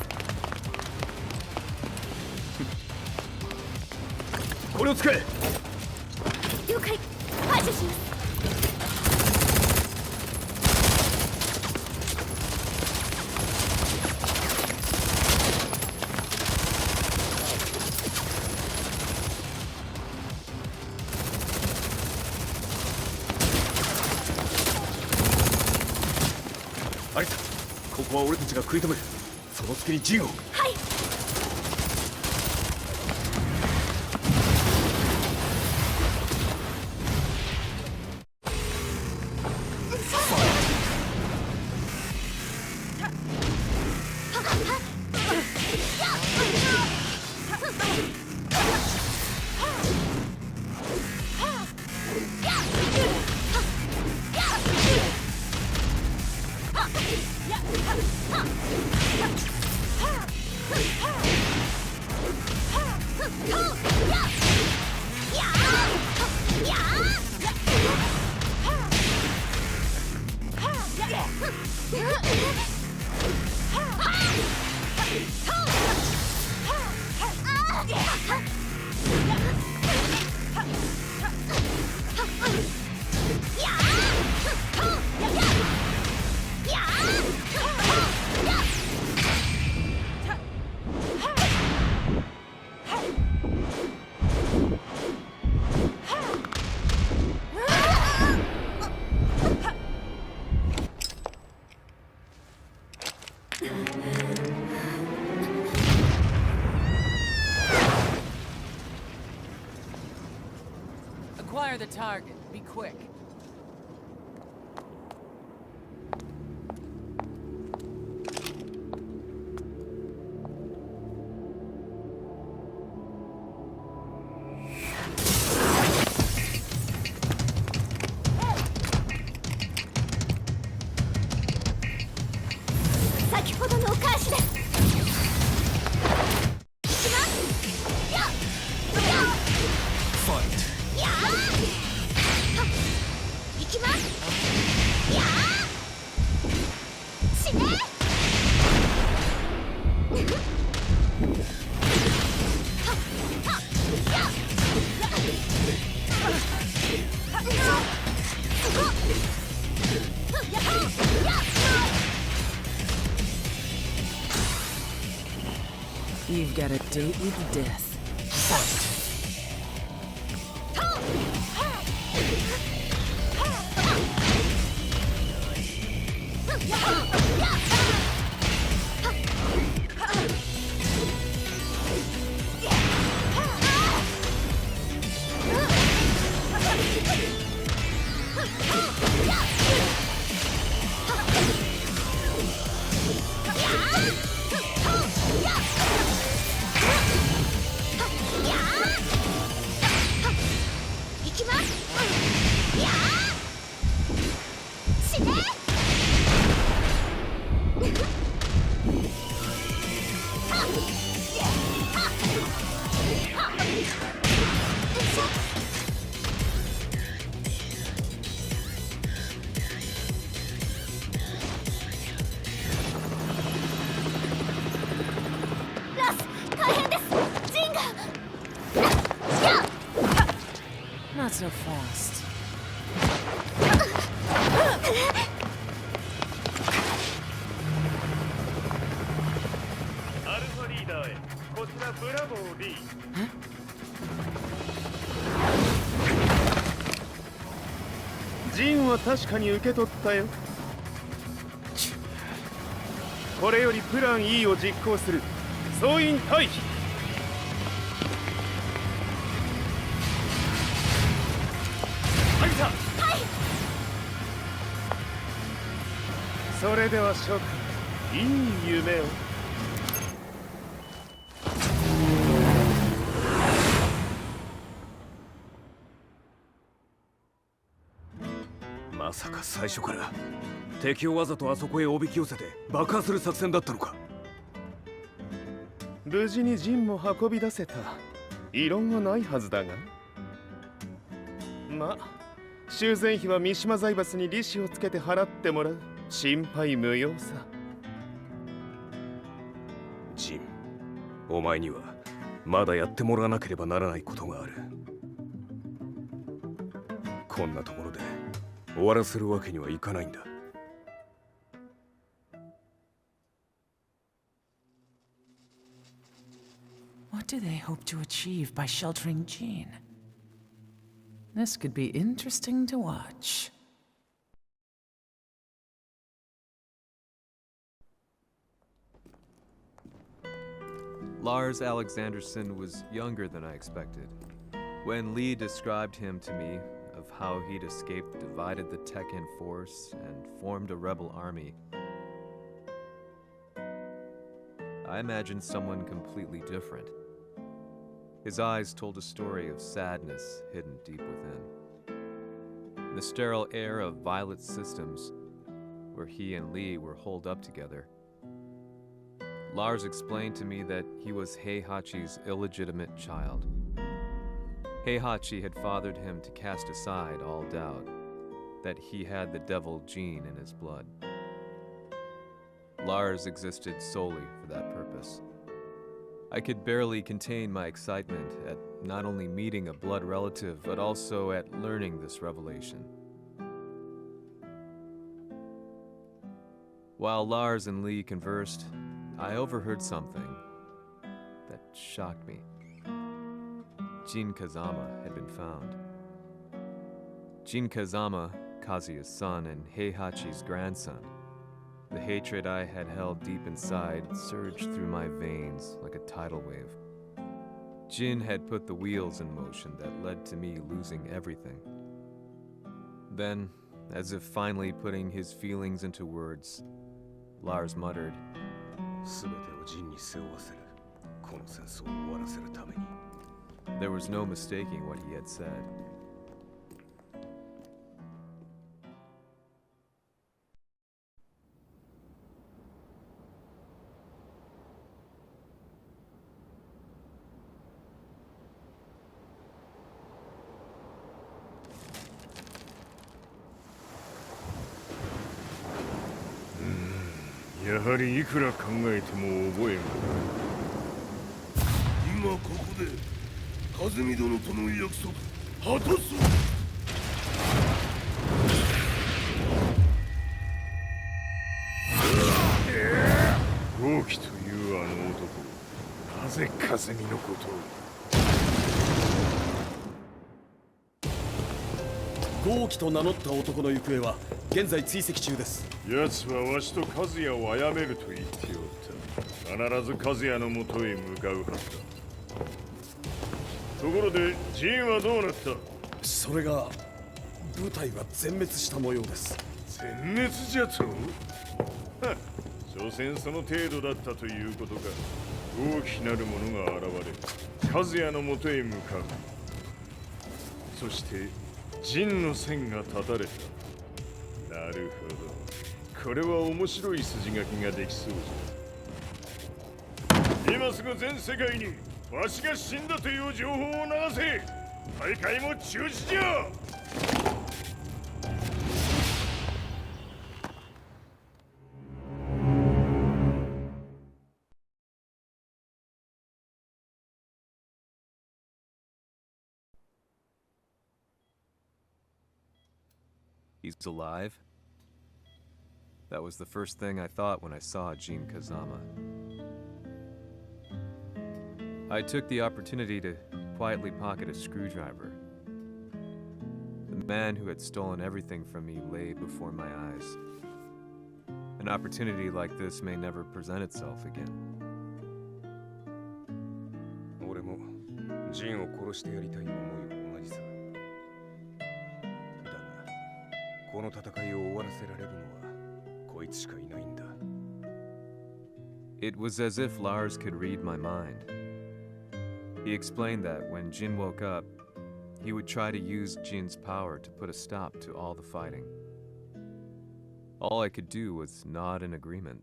これを使え。了解。排除します。アリサ、ここは俺たちが食い止める。その隙にジンを。はい。Fire the target. Be quick. You've got a date with death. Not so fast. アルファリーダーへこちらブラボー D。 ジンは確かに受け取ったよ。これよりプラン E を実行する。総員退避。入った。はい。それでは諸君、いい夢を。まさか最初から敵をわざとあそこへおびき寄せて爆破する作戦だったのか。無事に陣も運び出せた。異論はないはずだが。ま、修繕費は三島財閥に利子をつけて払ってもらう。心配無用さ。陣、お前にはまだやってもらわなければならないことがある。こんなところで終わらせるわけにはいかないんだ。What do they hope to achieve by sheltering Jean? This could be interesting to watch. Lars Alexanderson was younger than I expected. When Lee described him to me, of how he'd escaped, divided the Tekken force, and formed a rebel army, I imagined someone completely different. His eyes told a story of sadness hidden deep within. In the sterile air of Violet Systems, where he and Lee were holed up together, Lars explained to me that he was Heihachi's illegitimate child. Heihachi had fathered him to cast aside all doubt that he had the devil gene in his blood. Lars existed solely for that purpose. I could barely contain my excitement at not only meeting a blood relative, but also at learning this revelation. While Lars and Lee conversed, I overheard something that shocked me. Jin Kazama had been found. Jin Kazama, Kazuya's son and Heihachi's grandson. The hatred I had held deep inside surged through my veins like a tidal wave. Jin had put the wheels in motion that led to me losing everything. Then, as if finally putting his feelings into words, Lars muttered, 全てをジンに背負わせる。この戦争を終わらせるために。 There was no mistaking what he had said. Hmm, やはりいくら考えても覚えん。今ここで風見殿との約束果たす。豪輝というあの男、なぜ風見のことを。豪輝と名乗った男の行方は現在追跡中です。奴はわしと和也を殺めると言っておった。必ず和也のもとへ向かうはずだ。ところでジンはどうなった？それが部隊は全滅した模様です。全滅じゃと？所詮その程度だったということか。大きなる者が現れ和也のもとへ向かう。そしてジンの線が断たれた。なるほど、これは面白い筋書きができそうじゃ。今すぐ全世界にわしが死んだという情報を流せ。大会も中止じゃ。He's alive? That was the first thing I thought when I saw Jin Kazama. I took the opportunity to quietly pocket a screwdriver. The man who had stolen everything from me lay before my eyes. An opportunity like this may never present itself again. 俺もジンを殺してやりたい思いは同じさ。だが、この戦いを終わらせられるのはこいつしかいないんだ。It was as if Lars could read my mind. He explained that when Jin woke up, he would try to use Jin's power to put a stop to all the fighting. All I could do was nod in agreement.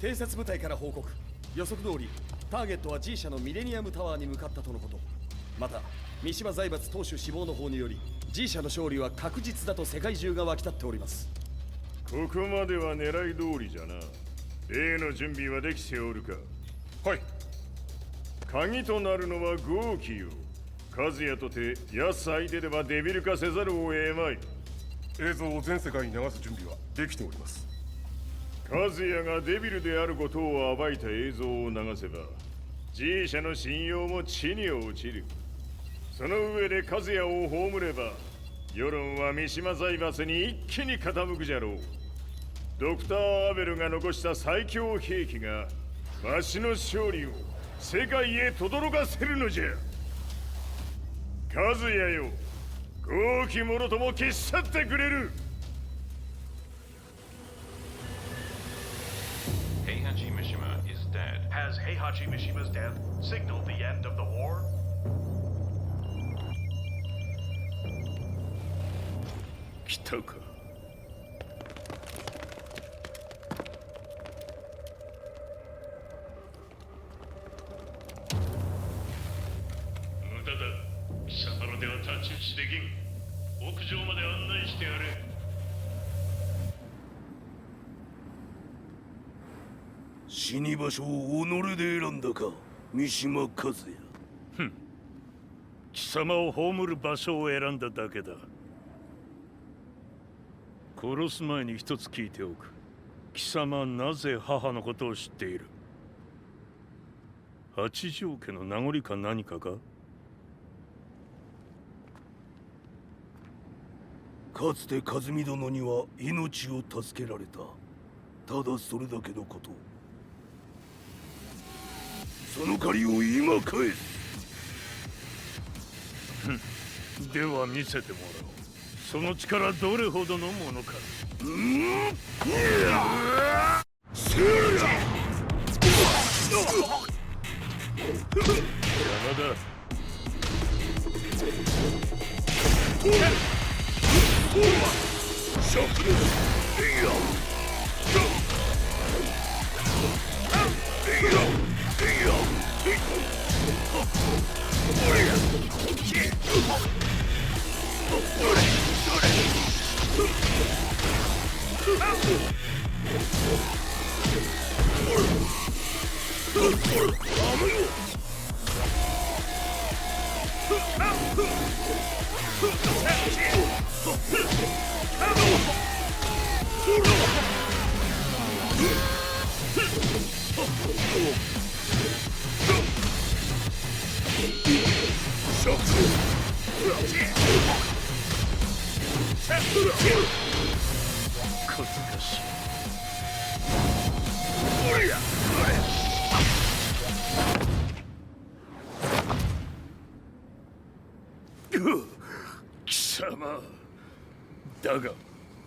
偵察部隊から報告。予測通り、ターゲットは G 社のミレニアムタワーに向かったとのこと。また、三島財閥当主死亡の方により、G 社の勝利は確実だと世界中が沸き立っております。ここまでは狙い通りじゃな。例の準備はできておるか？はい。鍵となるのは豪輝よ。和也とて奴相手ではデビル化せざるを得まい。映像を全世界に流す準備はできております。和也がデビルであることを暴いた映像を流せば G 社の信用も地に落ちる。その上で和也を葬れば世論は三島財閥に一気に傾くじゃろう。ドクター・アベルが残した最強兵器がわしの勝利を世界へ轟かせるのじゃ。和也よ、豪輝者とも消し去ってくれる。Heihachi Mishima is dead. Has Heihachi Mishima's death signaled the end of the war? 来たか。無駄だ。貴様らでは太刀打ちできん。屋上まで案内してやれ。死に場所を己で選んだか、三島和也。ふん。貴様を葬る場所を選んだだけだ。殺す前に一つ聞いておく。貴様はなぜ母のことを知っている？八条家の名残か何かか？かつて和美殿には命を助けられた。ただそれだけのこと。その借りを今返す。では見せてもらおう。その力どれほどのものか。山田。小賢しい。貴様だが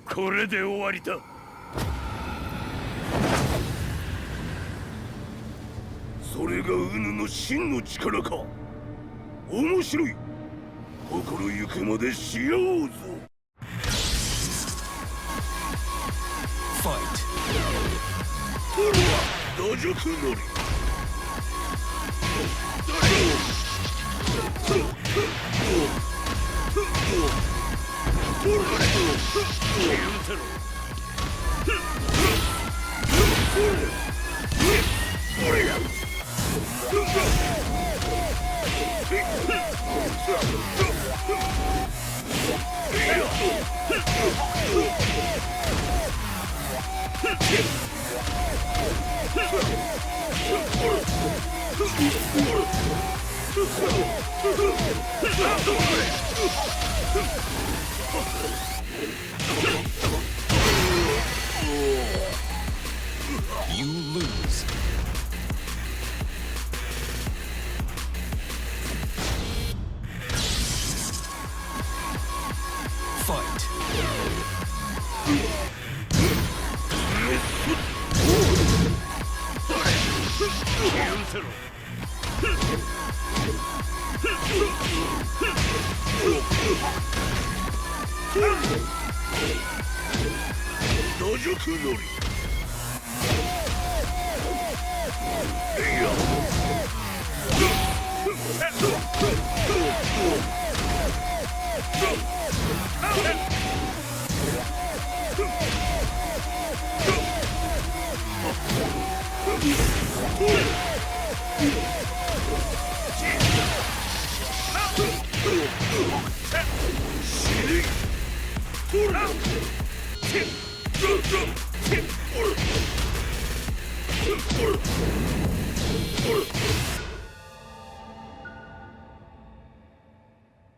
これで終わりだ。それがウヌの真の力か。面白い。心ゆくまでしようぞ。打辱のり。You lose. Fight.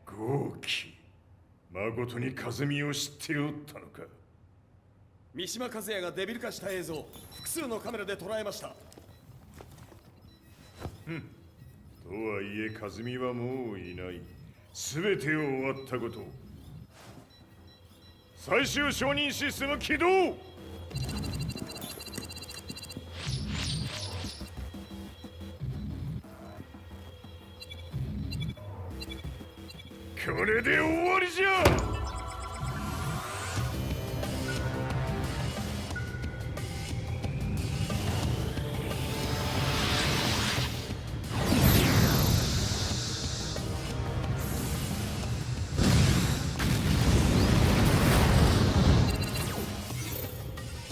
豪気、誠に和美を知っておったのか。三島和也がデビル化した映像、複数のカメラで捉えました。とはいえ和美はもういない。全てを終わったこと。最終承認システム起動。これで終わりじゃ。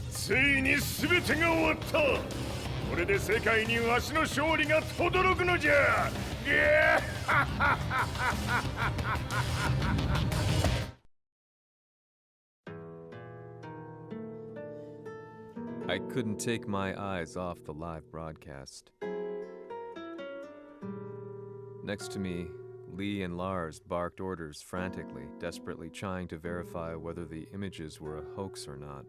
ついに全てが終わった。これで世界にわしの勝利が轟くのじゃ。I couldn't take my eyes off the live broadcast. Next to me, Lee and Lars barked orders frantically, desperately trying to verify whether the images were a hoax or not.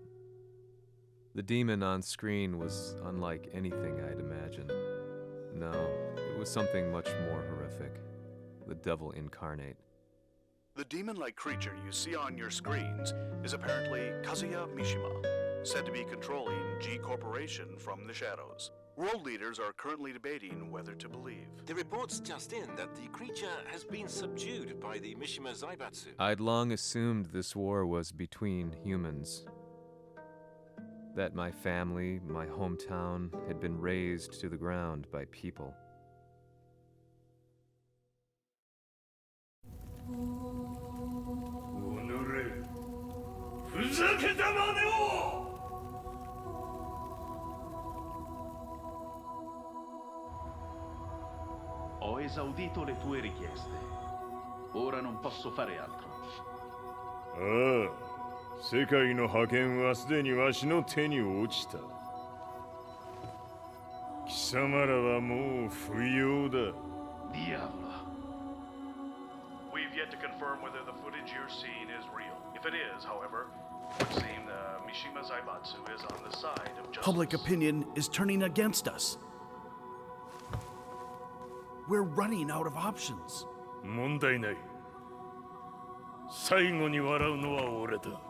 The demon on screen was unlike anything I'd imagined. No, it was something much more horrific. The devil incarnate. The demon-like creature you see on your screens is apparently Kazuya Mishima, said to be controlling G Corporation from the shadows. World leaders are currently debating whether to believe. The reports just in that the creature has been subdued by the Mishima Zaibatsu. I'd long assumed this war was between humans. That my family, my hometown, had been razed to the ground by people. Ho esaudito le tue richieste. Ora non posso fare altro. ああ、世界の覇権はすでにわしの手に落ちた。貴様らはもう不要だ。Diavolo. We've yet to confirm whether the footage you're seeing is real. If it is, however, it would seem the Mishima Zaibatsu is on the side of justice. Public opinion is turning against us. We're running out of options. 問題ない。最後に笑うのは俺だ。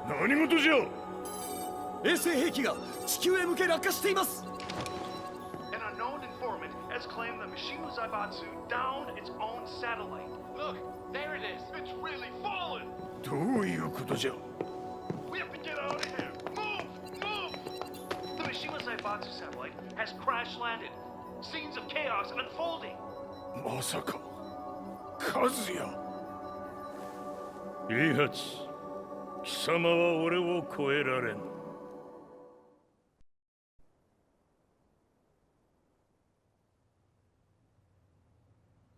何事じゃ。衛星兵器が地球へ向け落下しています。 An unknown informant has claimed the Mishima Zaibatsu downed its own satellite. Look, there it is. It's really fallen. どういうことじゃ。 We have to get out of here. Move! Move! The Mishima Zaibatsu satellite has crash landed. Scenes of chaos unfolding. まさか、カズヤ。イハチ、貴様は俺を超えられん。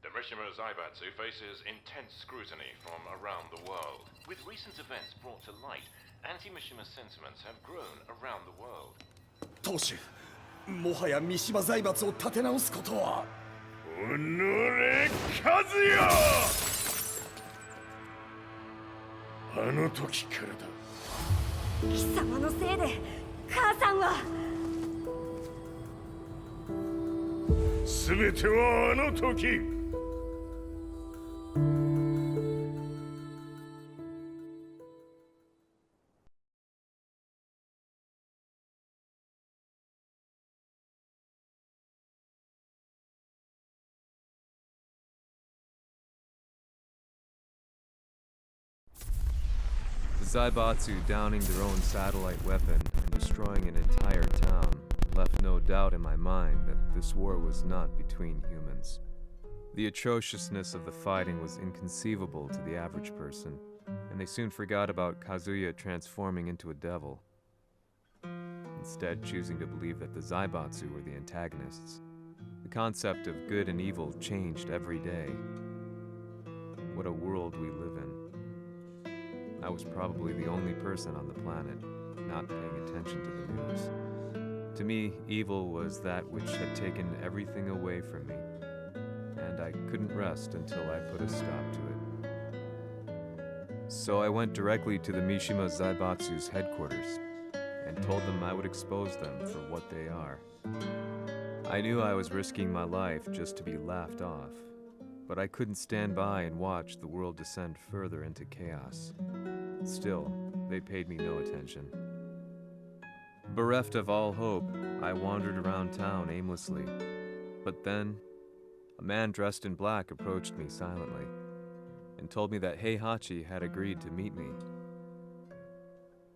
The Mishima Zaibatsu faces intense scrutiny from around the world. With recent events brought to light, anti-Mishima sentiments have grown around the world. 当主、もはや三島財閥を立て直すことは。おのれ、カズヤ。あの時からだ。貴様のせいで母さんは。全てはあの時。The Zaibatsu downing their own satellite weapon and destroying an entire town left no doubt in my mind that this war was not between humans. The atrociousness of the fighting was inconceivable to the average person, and they soon forgot about Kazuya transforming into a devil, instead choosing to believe that the Zaibatsu were the antagonists. The concept of good and evil changed every day. What a world we live in. I was probably the only person on the planet not paying attention to the news. To me, evil was that which had taken everything away from me, and I couldn't rest until I put a stop to it. So I went directly to the Mishima Zaibatsu's headquarters and told them I would expose them for what they are. I knew I was risking my life just to be laughed off, but I couldn't stand by and watch the world descend further into chaos. Still, they paid me no attention. Bereft of all hope, I wandered around town aimlessly. But then, a man dressed in black approached me silently and told me that Heihachi had agreed to meet me.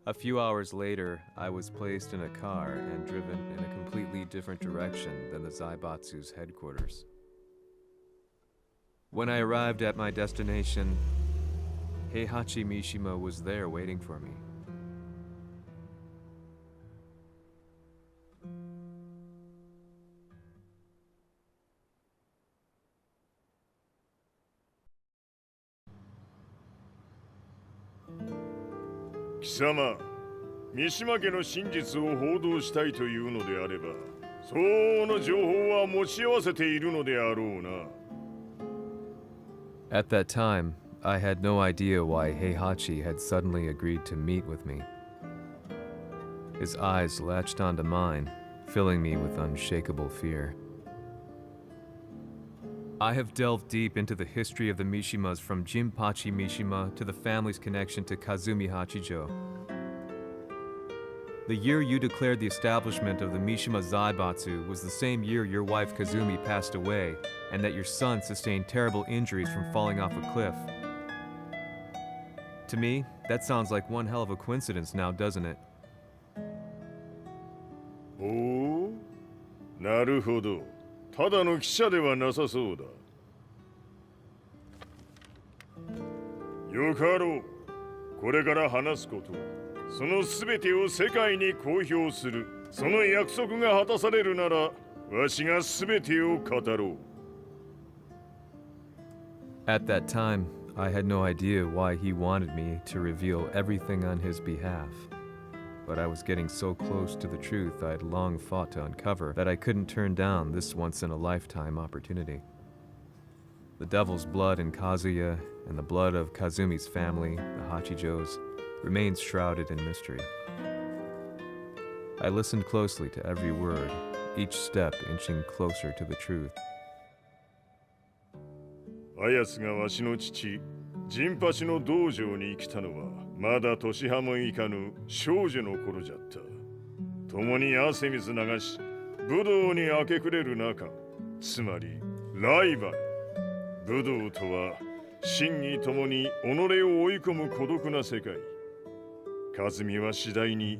A few hours later, I was placed in a car and driven in a completely different direction than the Zaibatsu's headquarters. When I arrived at my destination, Heihachi Mishima was there waiting for me. 貴様、三島家の真実を報道したいというのであれば、相応の情報は持ち合わせているのであろうな。At that time, I had no idea why Heihachi had suddenly agreed to meet with me. His eyes latched onto mine, filling me with unshakable fear. I have delved deep into the history of the Mishimas from Jinpachi Mishima to the family's connection to Kazumi Hachijo. The year you declared the establishment of the Mishima Zaibatsu was the same year your wife Kazumi passed away, and that your son sustained terrible injuries from falling off a cliff. To me, that sounds like one hell of a coincidence now, doesn't it? おお、なるほど。ただの記者ではなさそうだ。よかろう。これから話すこと、そのすべてを世界に公表する。その約束が果たされるなら、わしがすべてを語ろう。At that time, I had no idea why he wanted me to reveal everything on his behalf. But I was getting so close to the truth I'd long fought to uncover that I couldn't turn down this once-in-a-lifetime opportunity. The devil's blood in Kazuya and the blood of Kazumi's family, the Hachijos, remains shrouded in mystery. I listened closely to every word, each step inching closer to the truth. あやつがわしの父、ジンパチの道場に来たのは、まだ年端もいかぬ少女の頃じゃった。共に汗水流し、武道に明け暮れる中、つまりライバル。武道とは、真偽ともに己を追い込む孤独な世界。和美は次第に、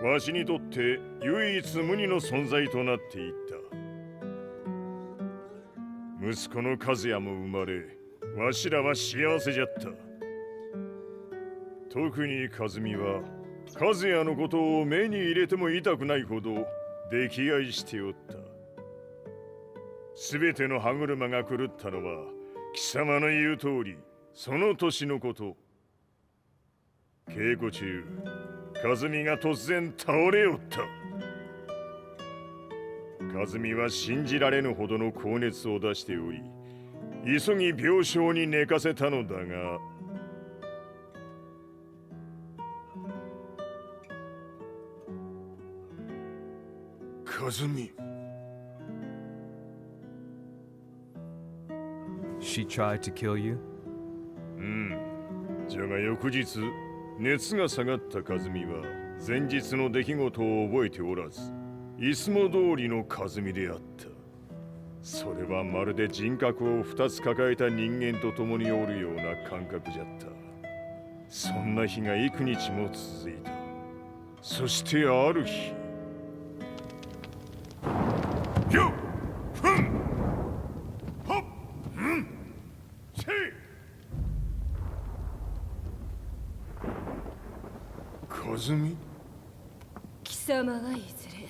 わしにとって唯一無二の存在となっていった。息子の和也も生まれ、わしらは幸せじゃった。特に和美は、和也のことを目に入れても痛くないほど溺愛しておった。すべての歯車が狂ったのは、貴様の言う通り、その年のこと。稽古中、和美が突然倒れおった。和美は信じられぬほどの高熱を出しており、急ぎ病床に寝かせたのだが、和美。She tried to kill you? じゃが翌日、熱が下がった和美は前日の出来事を覚えておらず、いつも通りの和美であった。それはまるで人格を2つ抱えた人間と共におるような感覚じゃった。そんな日が幾日も続いた。そしてある日、よっふんほっんせい和美。貴様はいずれ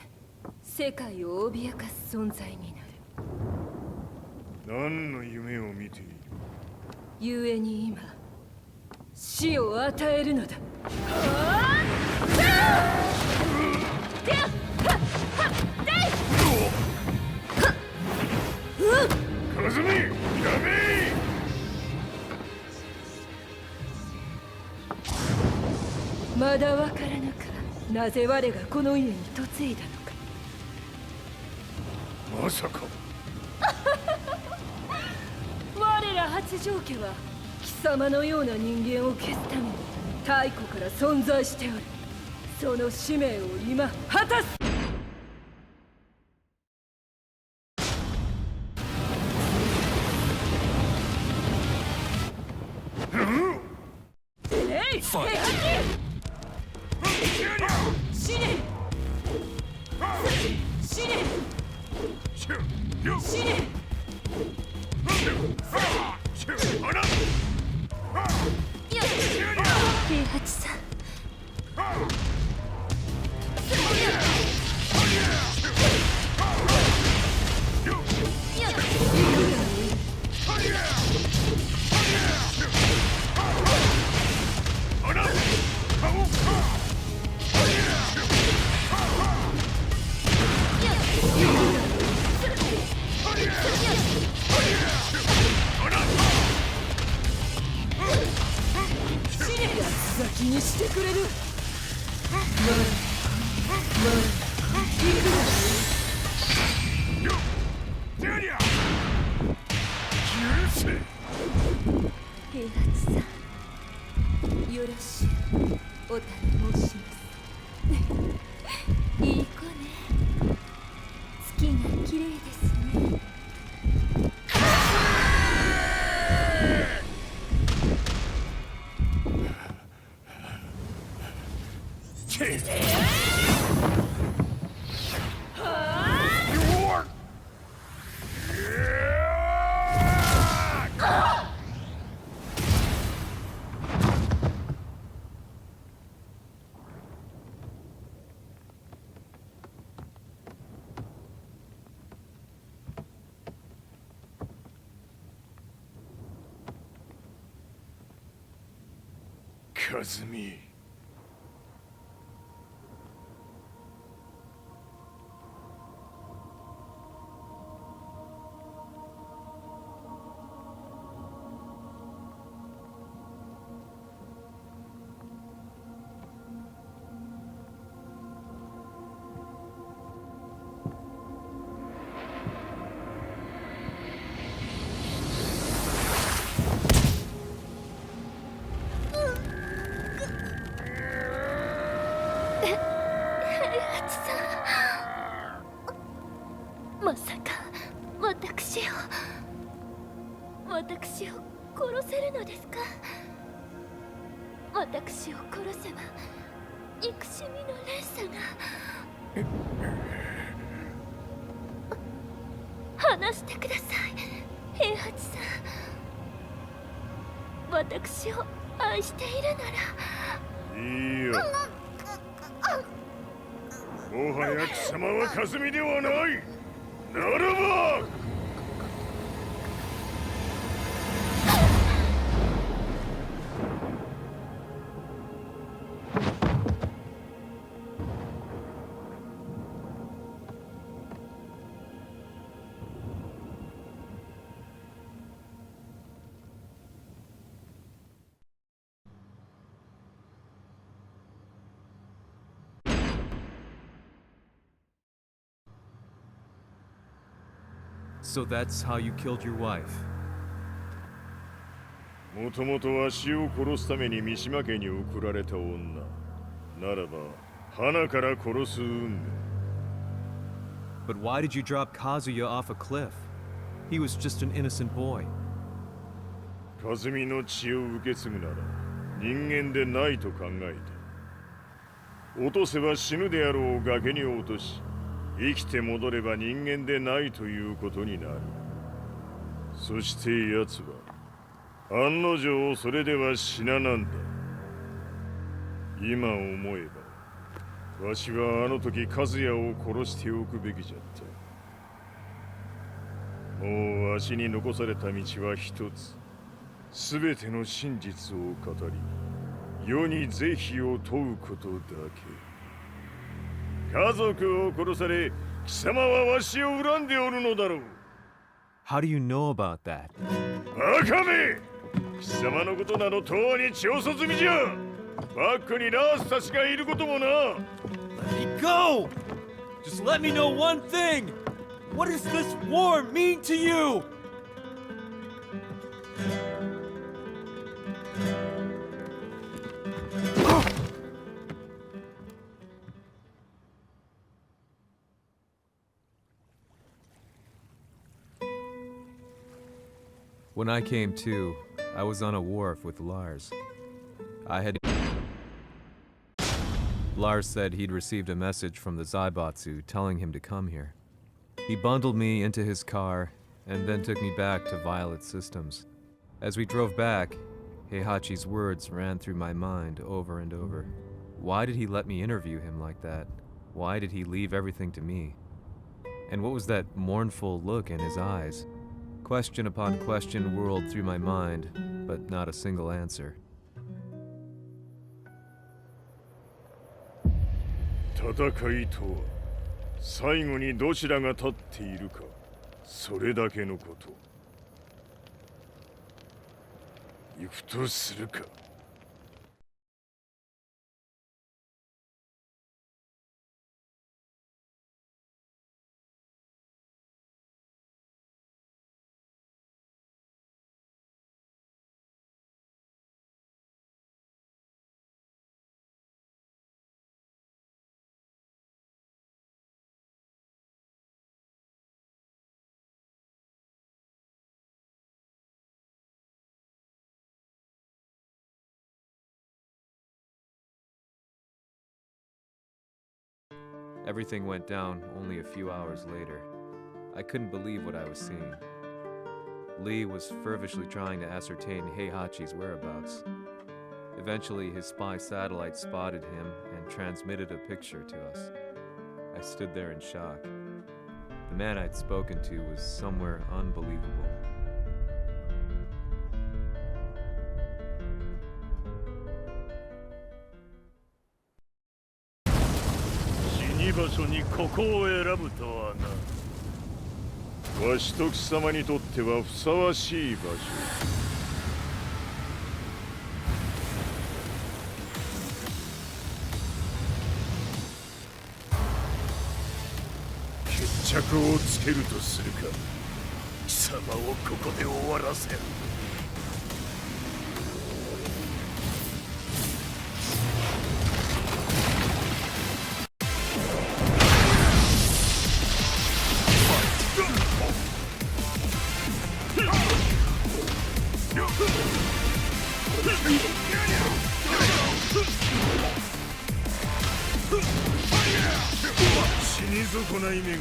世界を脅かす存在になる。何の夢を見ている？故に今死を与えるのだ。和美、やめ！まだわからぬか、なぜ我がこの家に嫁いだのか。まさか我ら八丈家は貴様のような人間を消すために太古から存在しておる。その使命を今果たす。お気にしてくれる。平八さん、よろしゅうお頼申します。いい子ね。月が綺麗ですね。和美。まさか私を殺せるのですか？私を殺せば憎しみの連鎖が。話してください、平八さん。私を愛しているなら。いいよ。もはや貴様は和美ではない。ならばSo that's how you killed your wife. もともとわしを殺すために三島家に送られた女ならば花から殺す運命。 But why did you drop Kazuya off a cliff? He was just an innocent boy. 和美の血を受け継ぐなら人間でないと考えた。落とせば死ぬであろう崖に落とし生きて戻れば人間でないということになる。そして奴は案の定それでは死ななんだ。今思えばわしはあの時和也を殺しておくべきじゃった。もうわしに残された道は一つ。全ての真実を語り世に是非を問うことだけ。家族を殺され貴様はわしを恨んでおるのだろう。 How do you know about that? バカめ！貴様のことなど永遠に調査済みじゃ。バックにラースたちがいることもな。 Let me go! Just let me know one thing! What does this war mean to you? When I came to, I was on a wharf with Lars. Lars said he'd received a message from the Zaibatsu telling him to come here. He bundled me into his car and then took me back to Violet Systems. As we drove back, Heihachi's words ran through my mind over and over. Why did he let me interview him like that? Why did he leave everything to me? And what was that mournful look in his eyes? Question upon question whirled through my mind, but not a single answer. 戦いとは最後にどちらが立っているか、それだけのこと。行くとするか。Everything went down only a few hours later. I couldn't believe what I was seeing. Lee was feverishly trying to ascertain Heihachi's whereabouts. Eventually, his spy satellite spotted him and transmitted a picture to us. I stood there in shock. The man I'd spoken to was somewhere unbelievable. "わしと貴様にとってはふさわしい場所」「決着をつけるとするか。貴様をここで終わらせる。」死に損ない目が。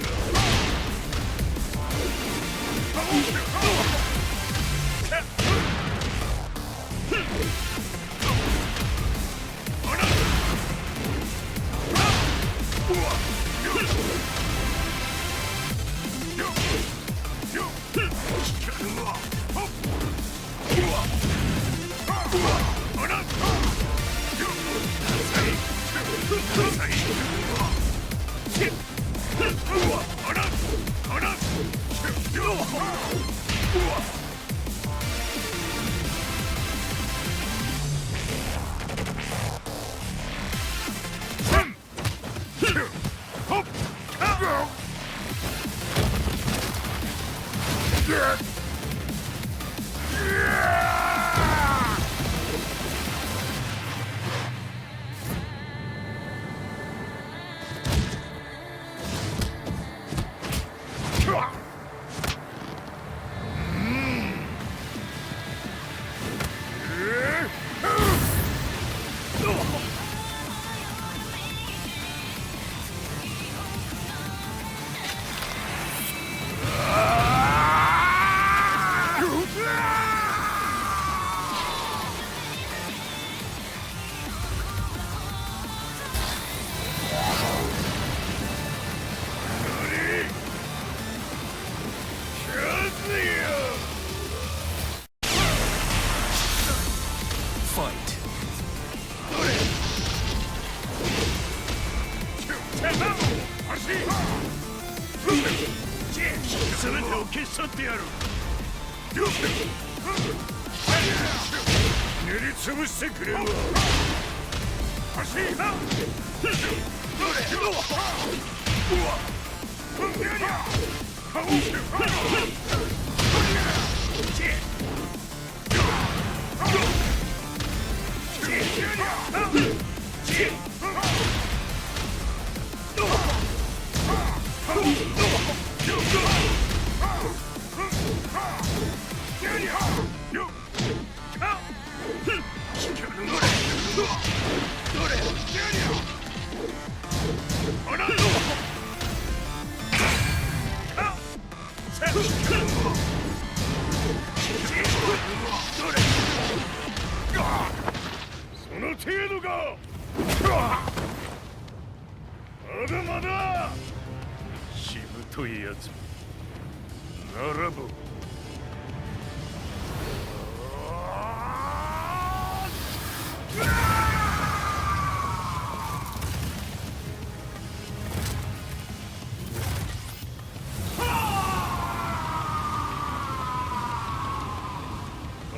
全てを消し去ってやる。練りつぶしてくれるわ。その程度か。まだまだ。しぶといやつ。ならば。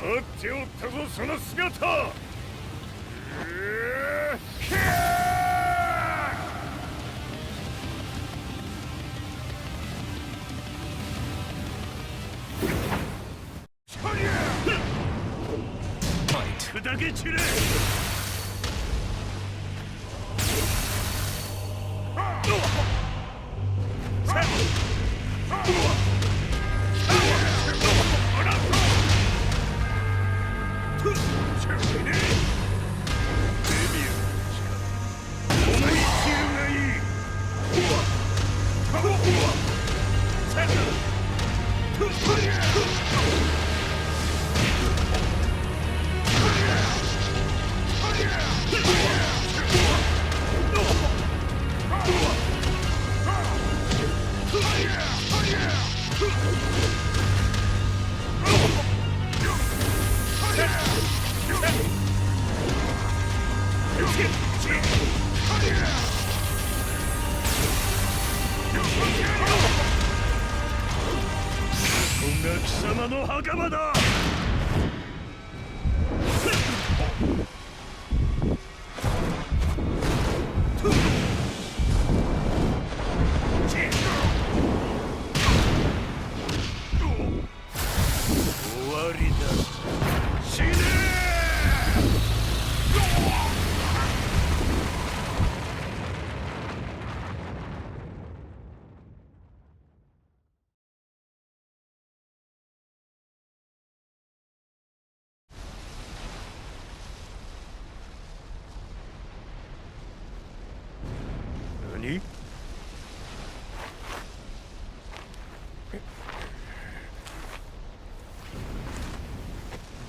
待っておったぞその姿。砕け散れ。お前一流がいい。袴だ。終わりだ。死ね何？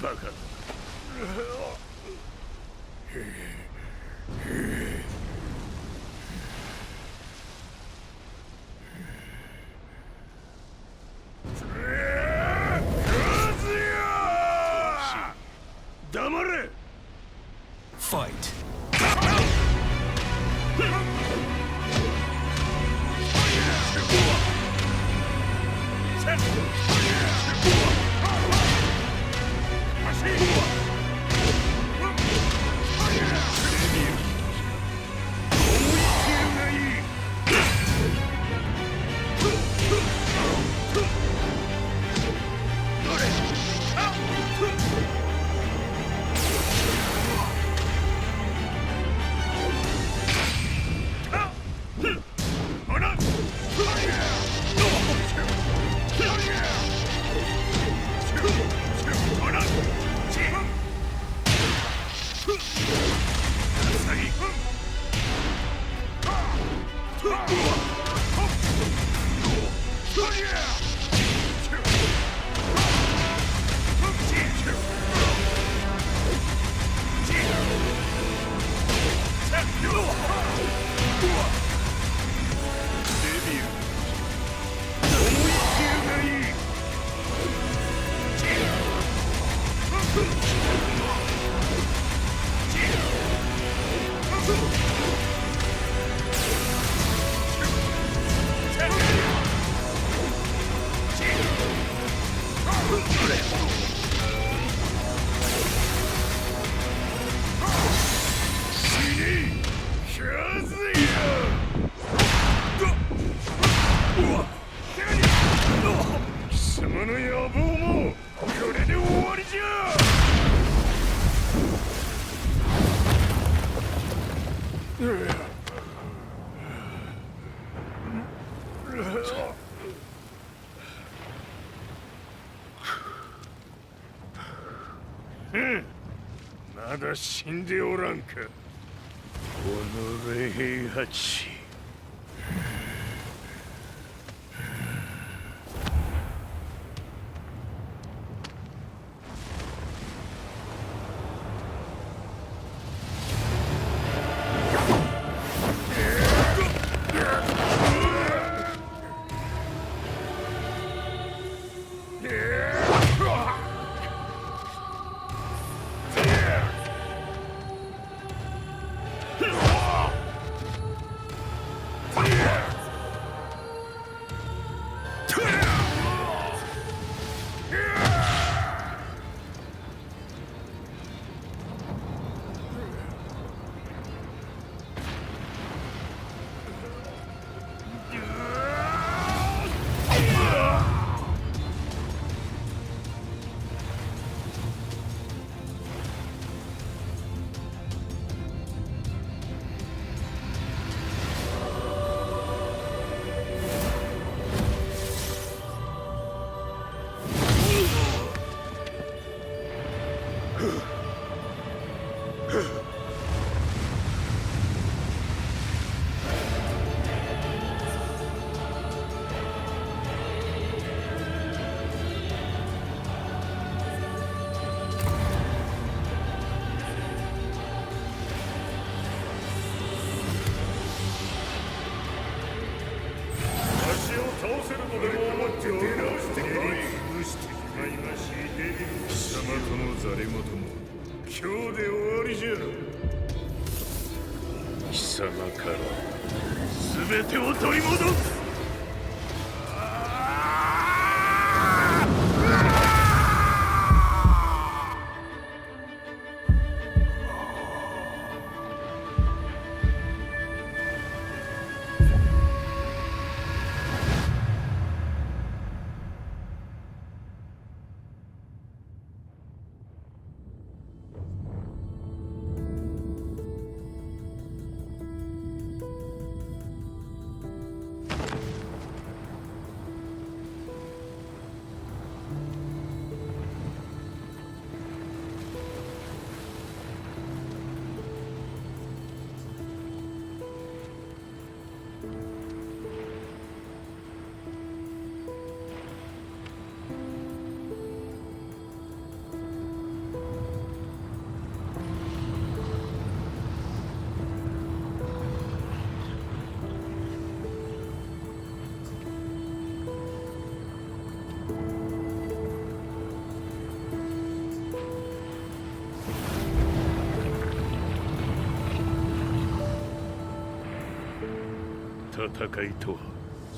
バカだ。黙れ。Fight.まだ死んでおらんか。おのれ平八。貴様から全てを取り戻す。戦いとは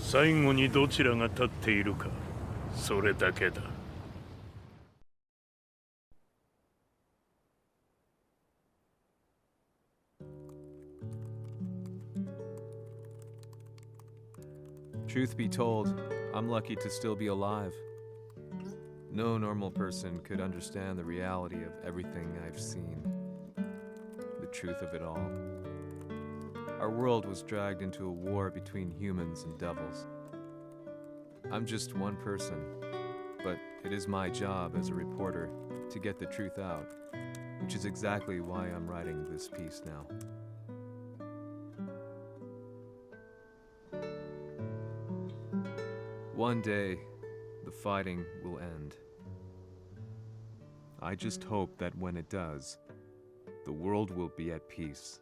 最後にどちらが立っているか、それだけだ。Truth be told, I'm lucky to still be alive. No normal person could understand the reality of everything I've seen, the truth of it all. Our world was dragged into a war between humans and devils. I'm just one person, but it is my job as a reporter to get the truth out, which is exactly why I'm writing this piece now. One day, the fighting will end. I just hope that when it does, the world will be at peace.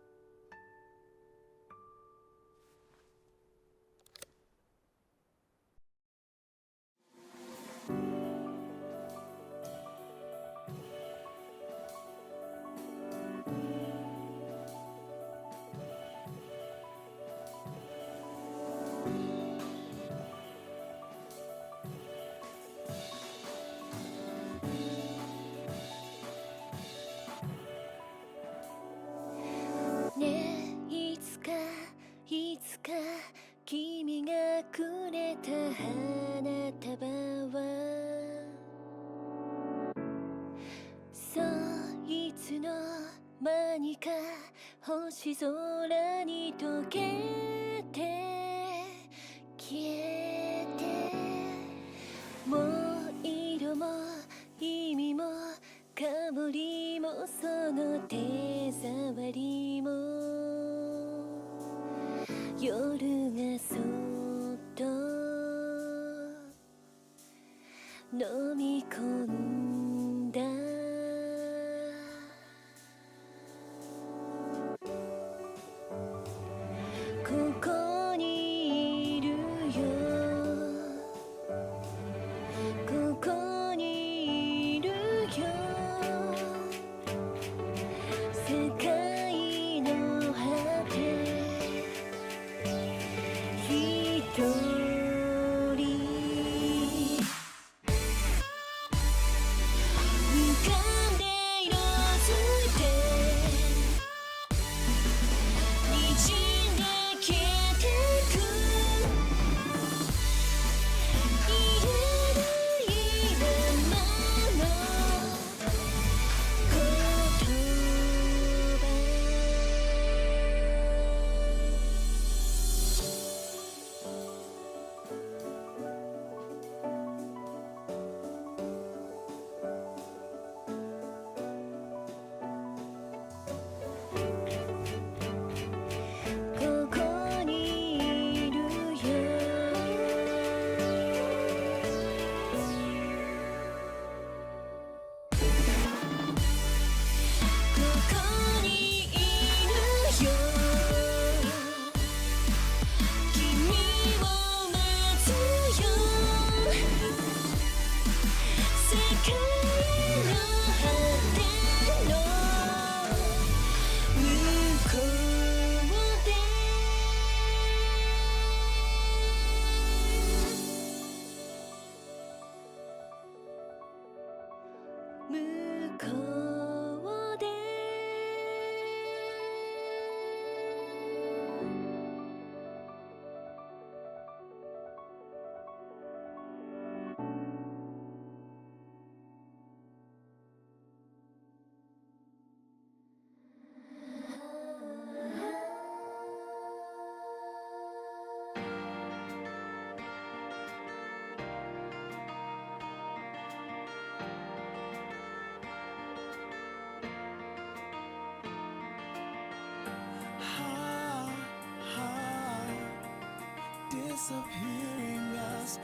Disappearing us,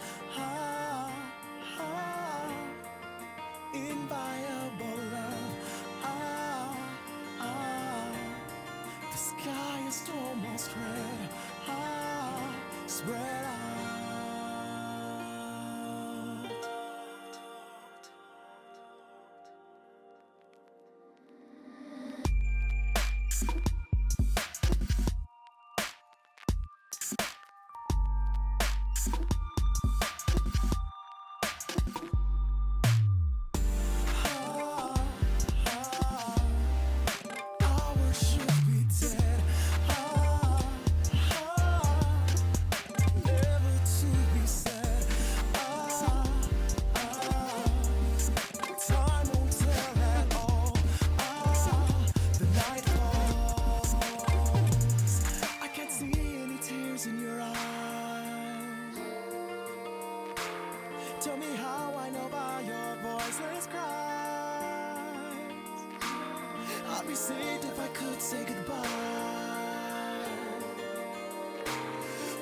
inviolable love, the sky is almost red, spread out. heart be saved if I could say goodbye.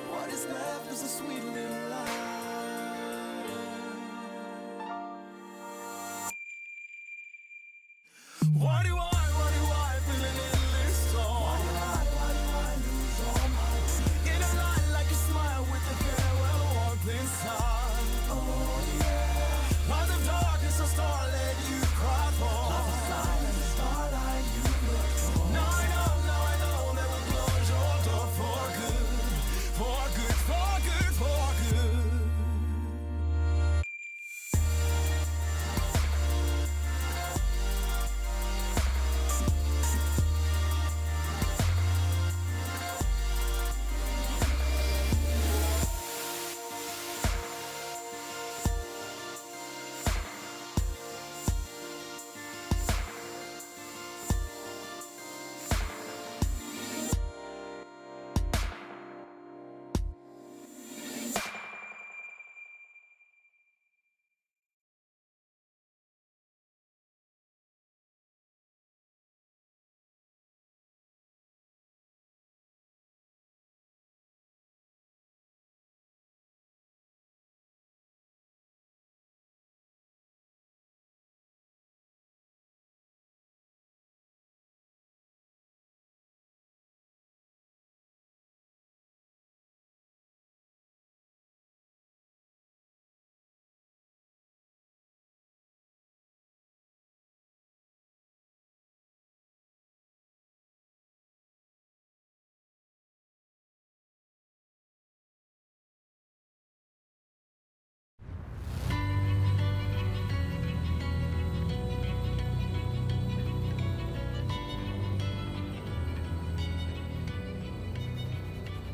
What is left is a sweet little lie. Why do I feel a little song? Why do I lose all my teeth? In a lie like a smile with the farewell warmth inside. Oh yeah. Light of darkness, a starlet you cry for. Like a silent starlight you look for. Now I know that will close your door for good. For good, for good, for good.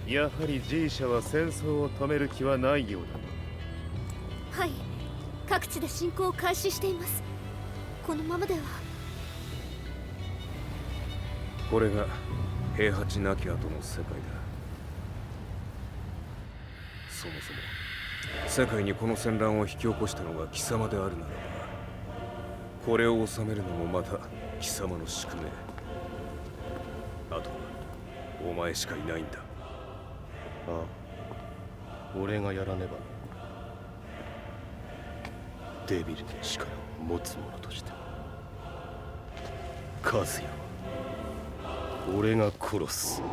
やはり G 社は戦争を止める気はないようだな。はい、各地で侵攻を開始しています。このままでは。これが平八なき後の世界だ。そもそも世界にこの戦乱を引き起こしたのが貴様であるならば、これを収めるのもまた貴様の宿命。あとはお前しかいないんだ。ああ、俺がやらねば。デビルの力を持つ者として。和也は俺が殺す。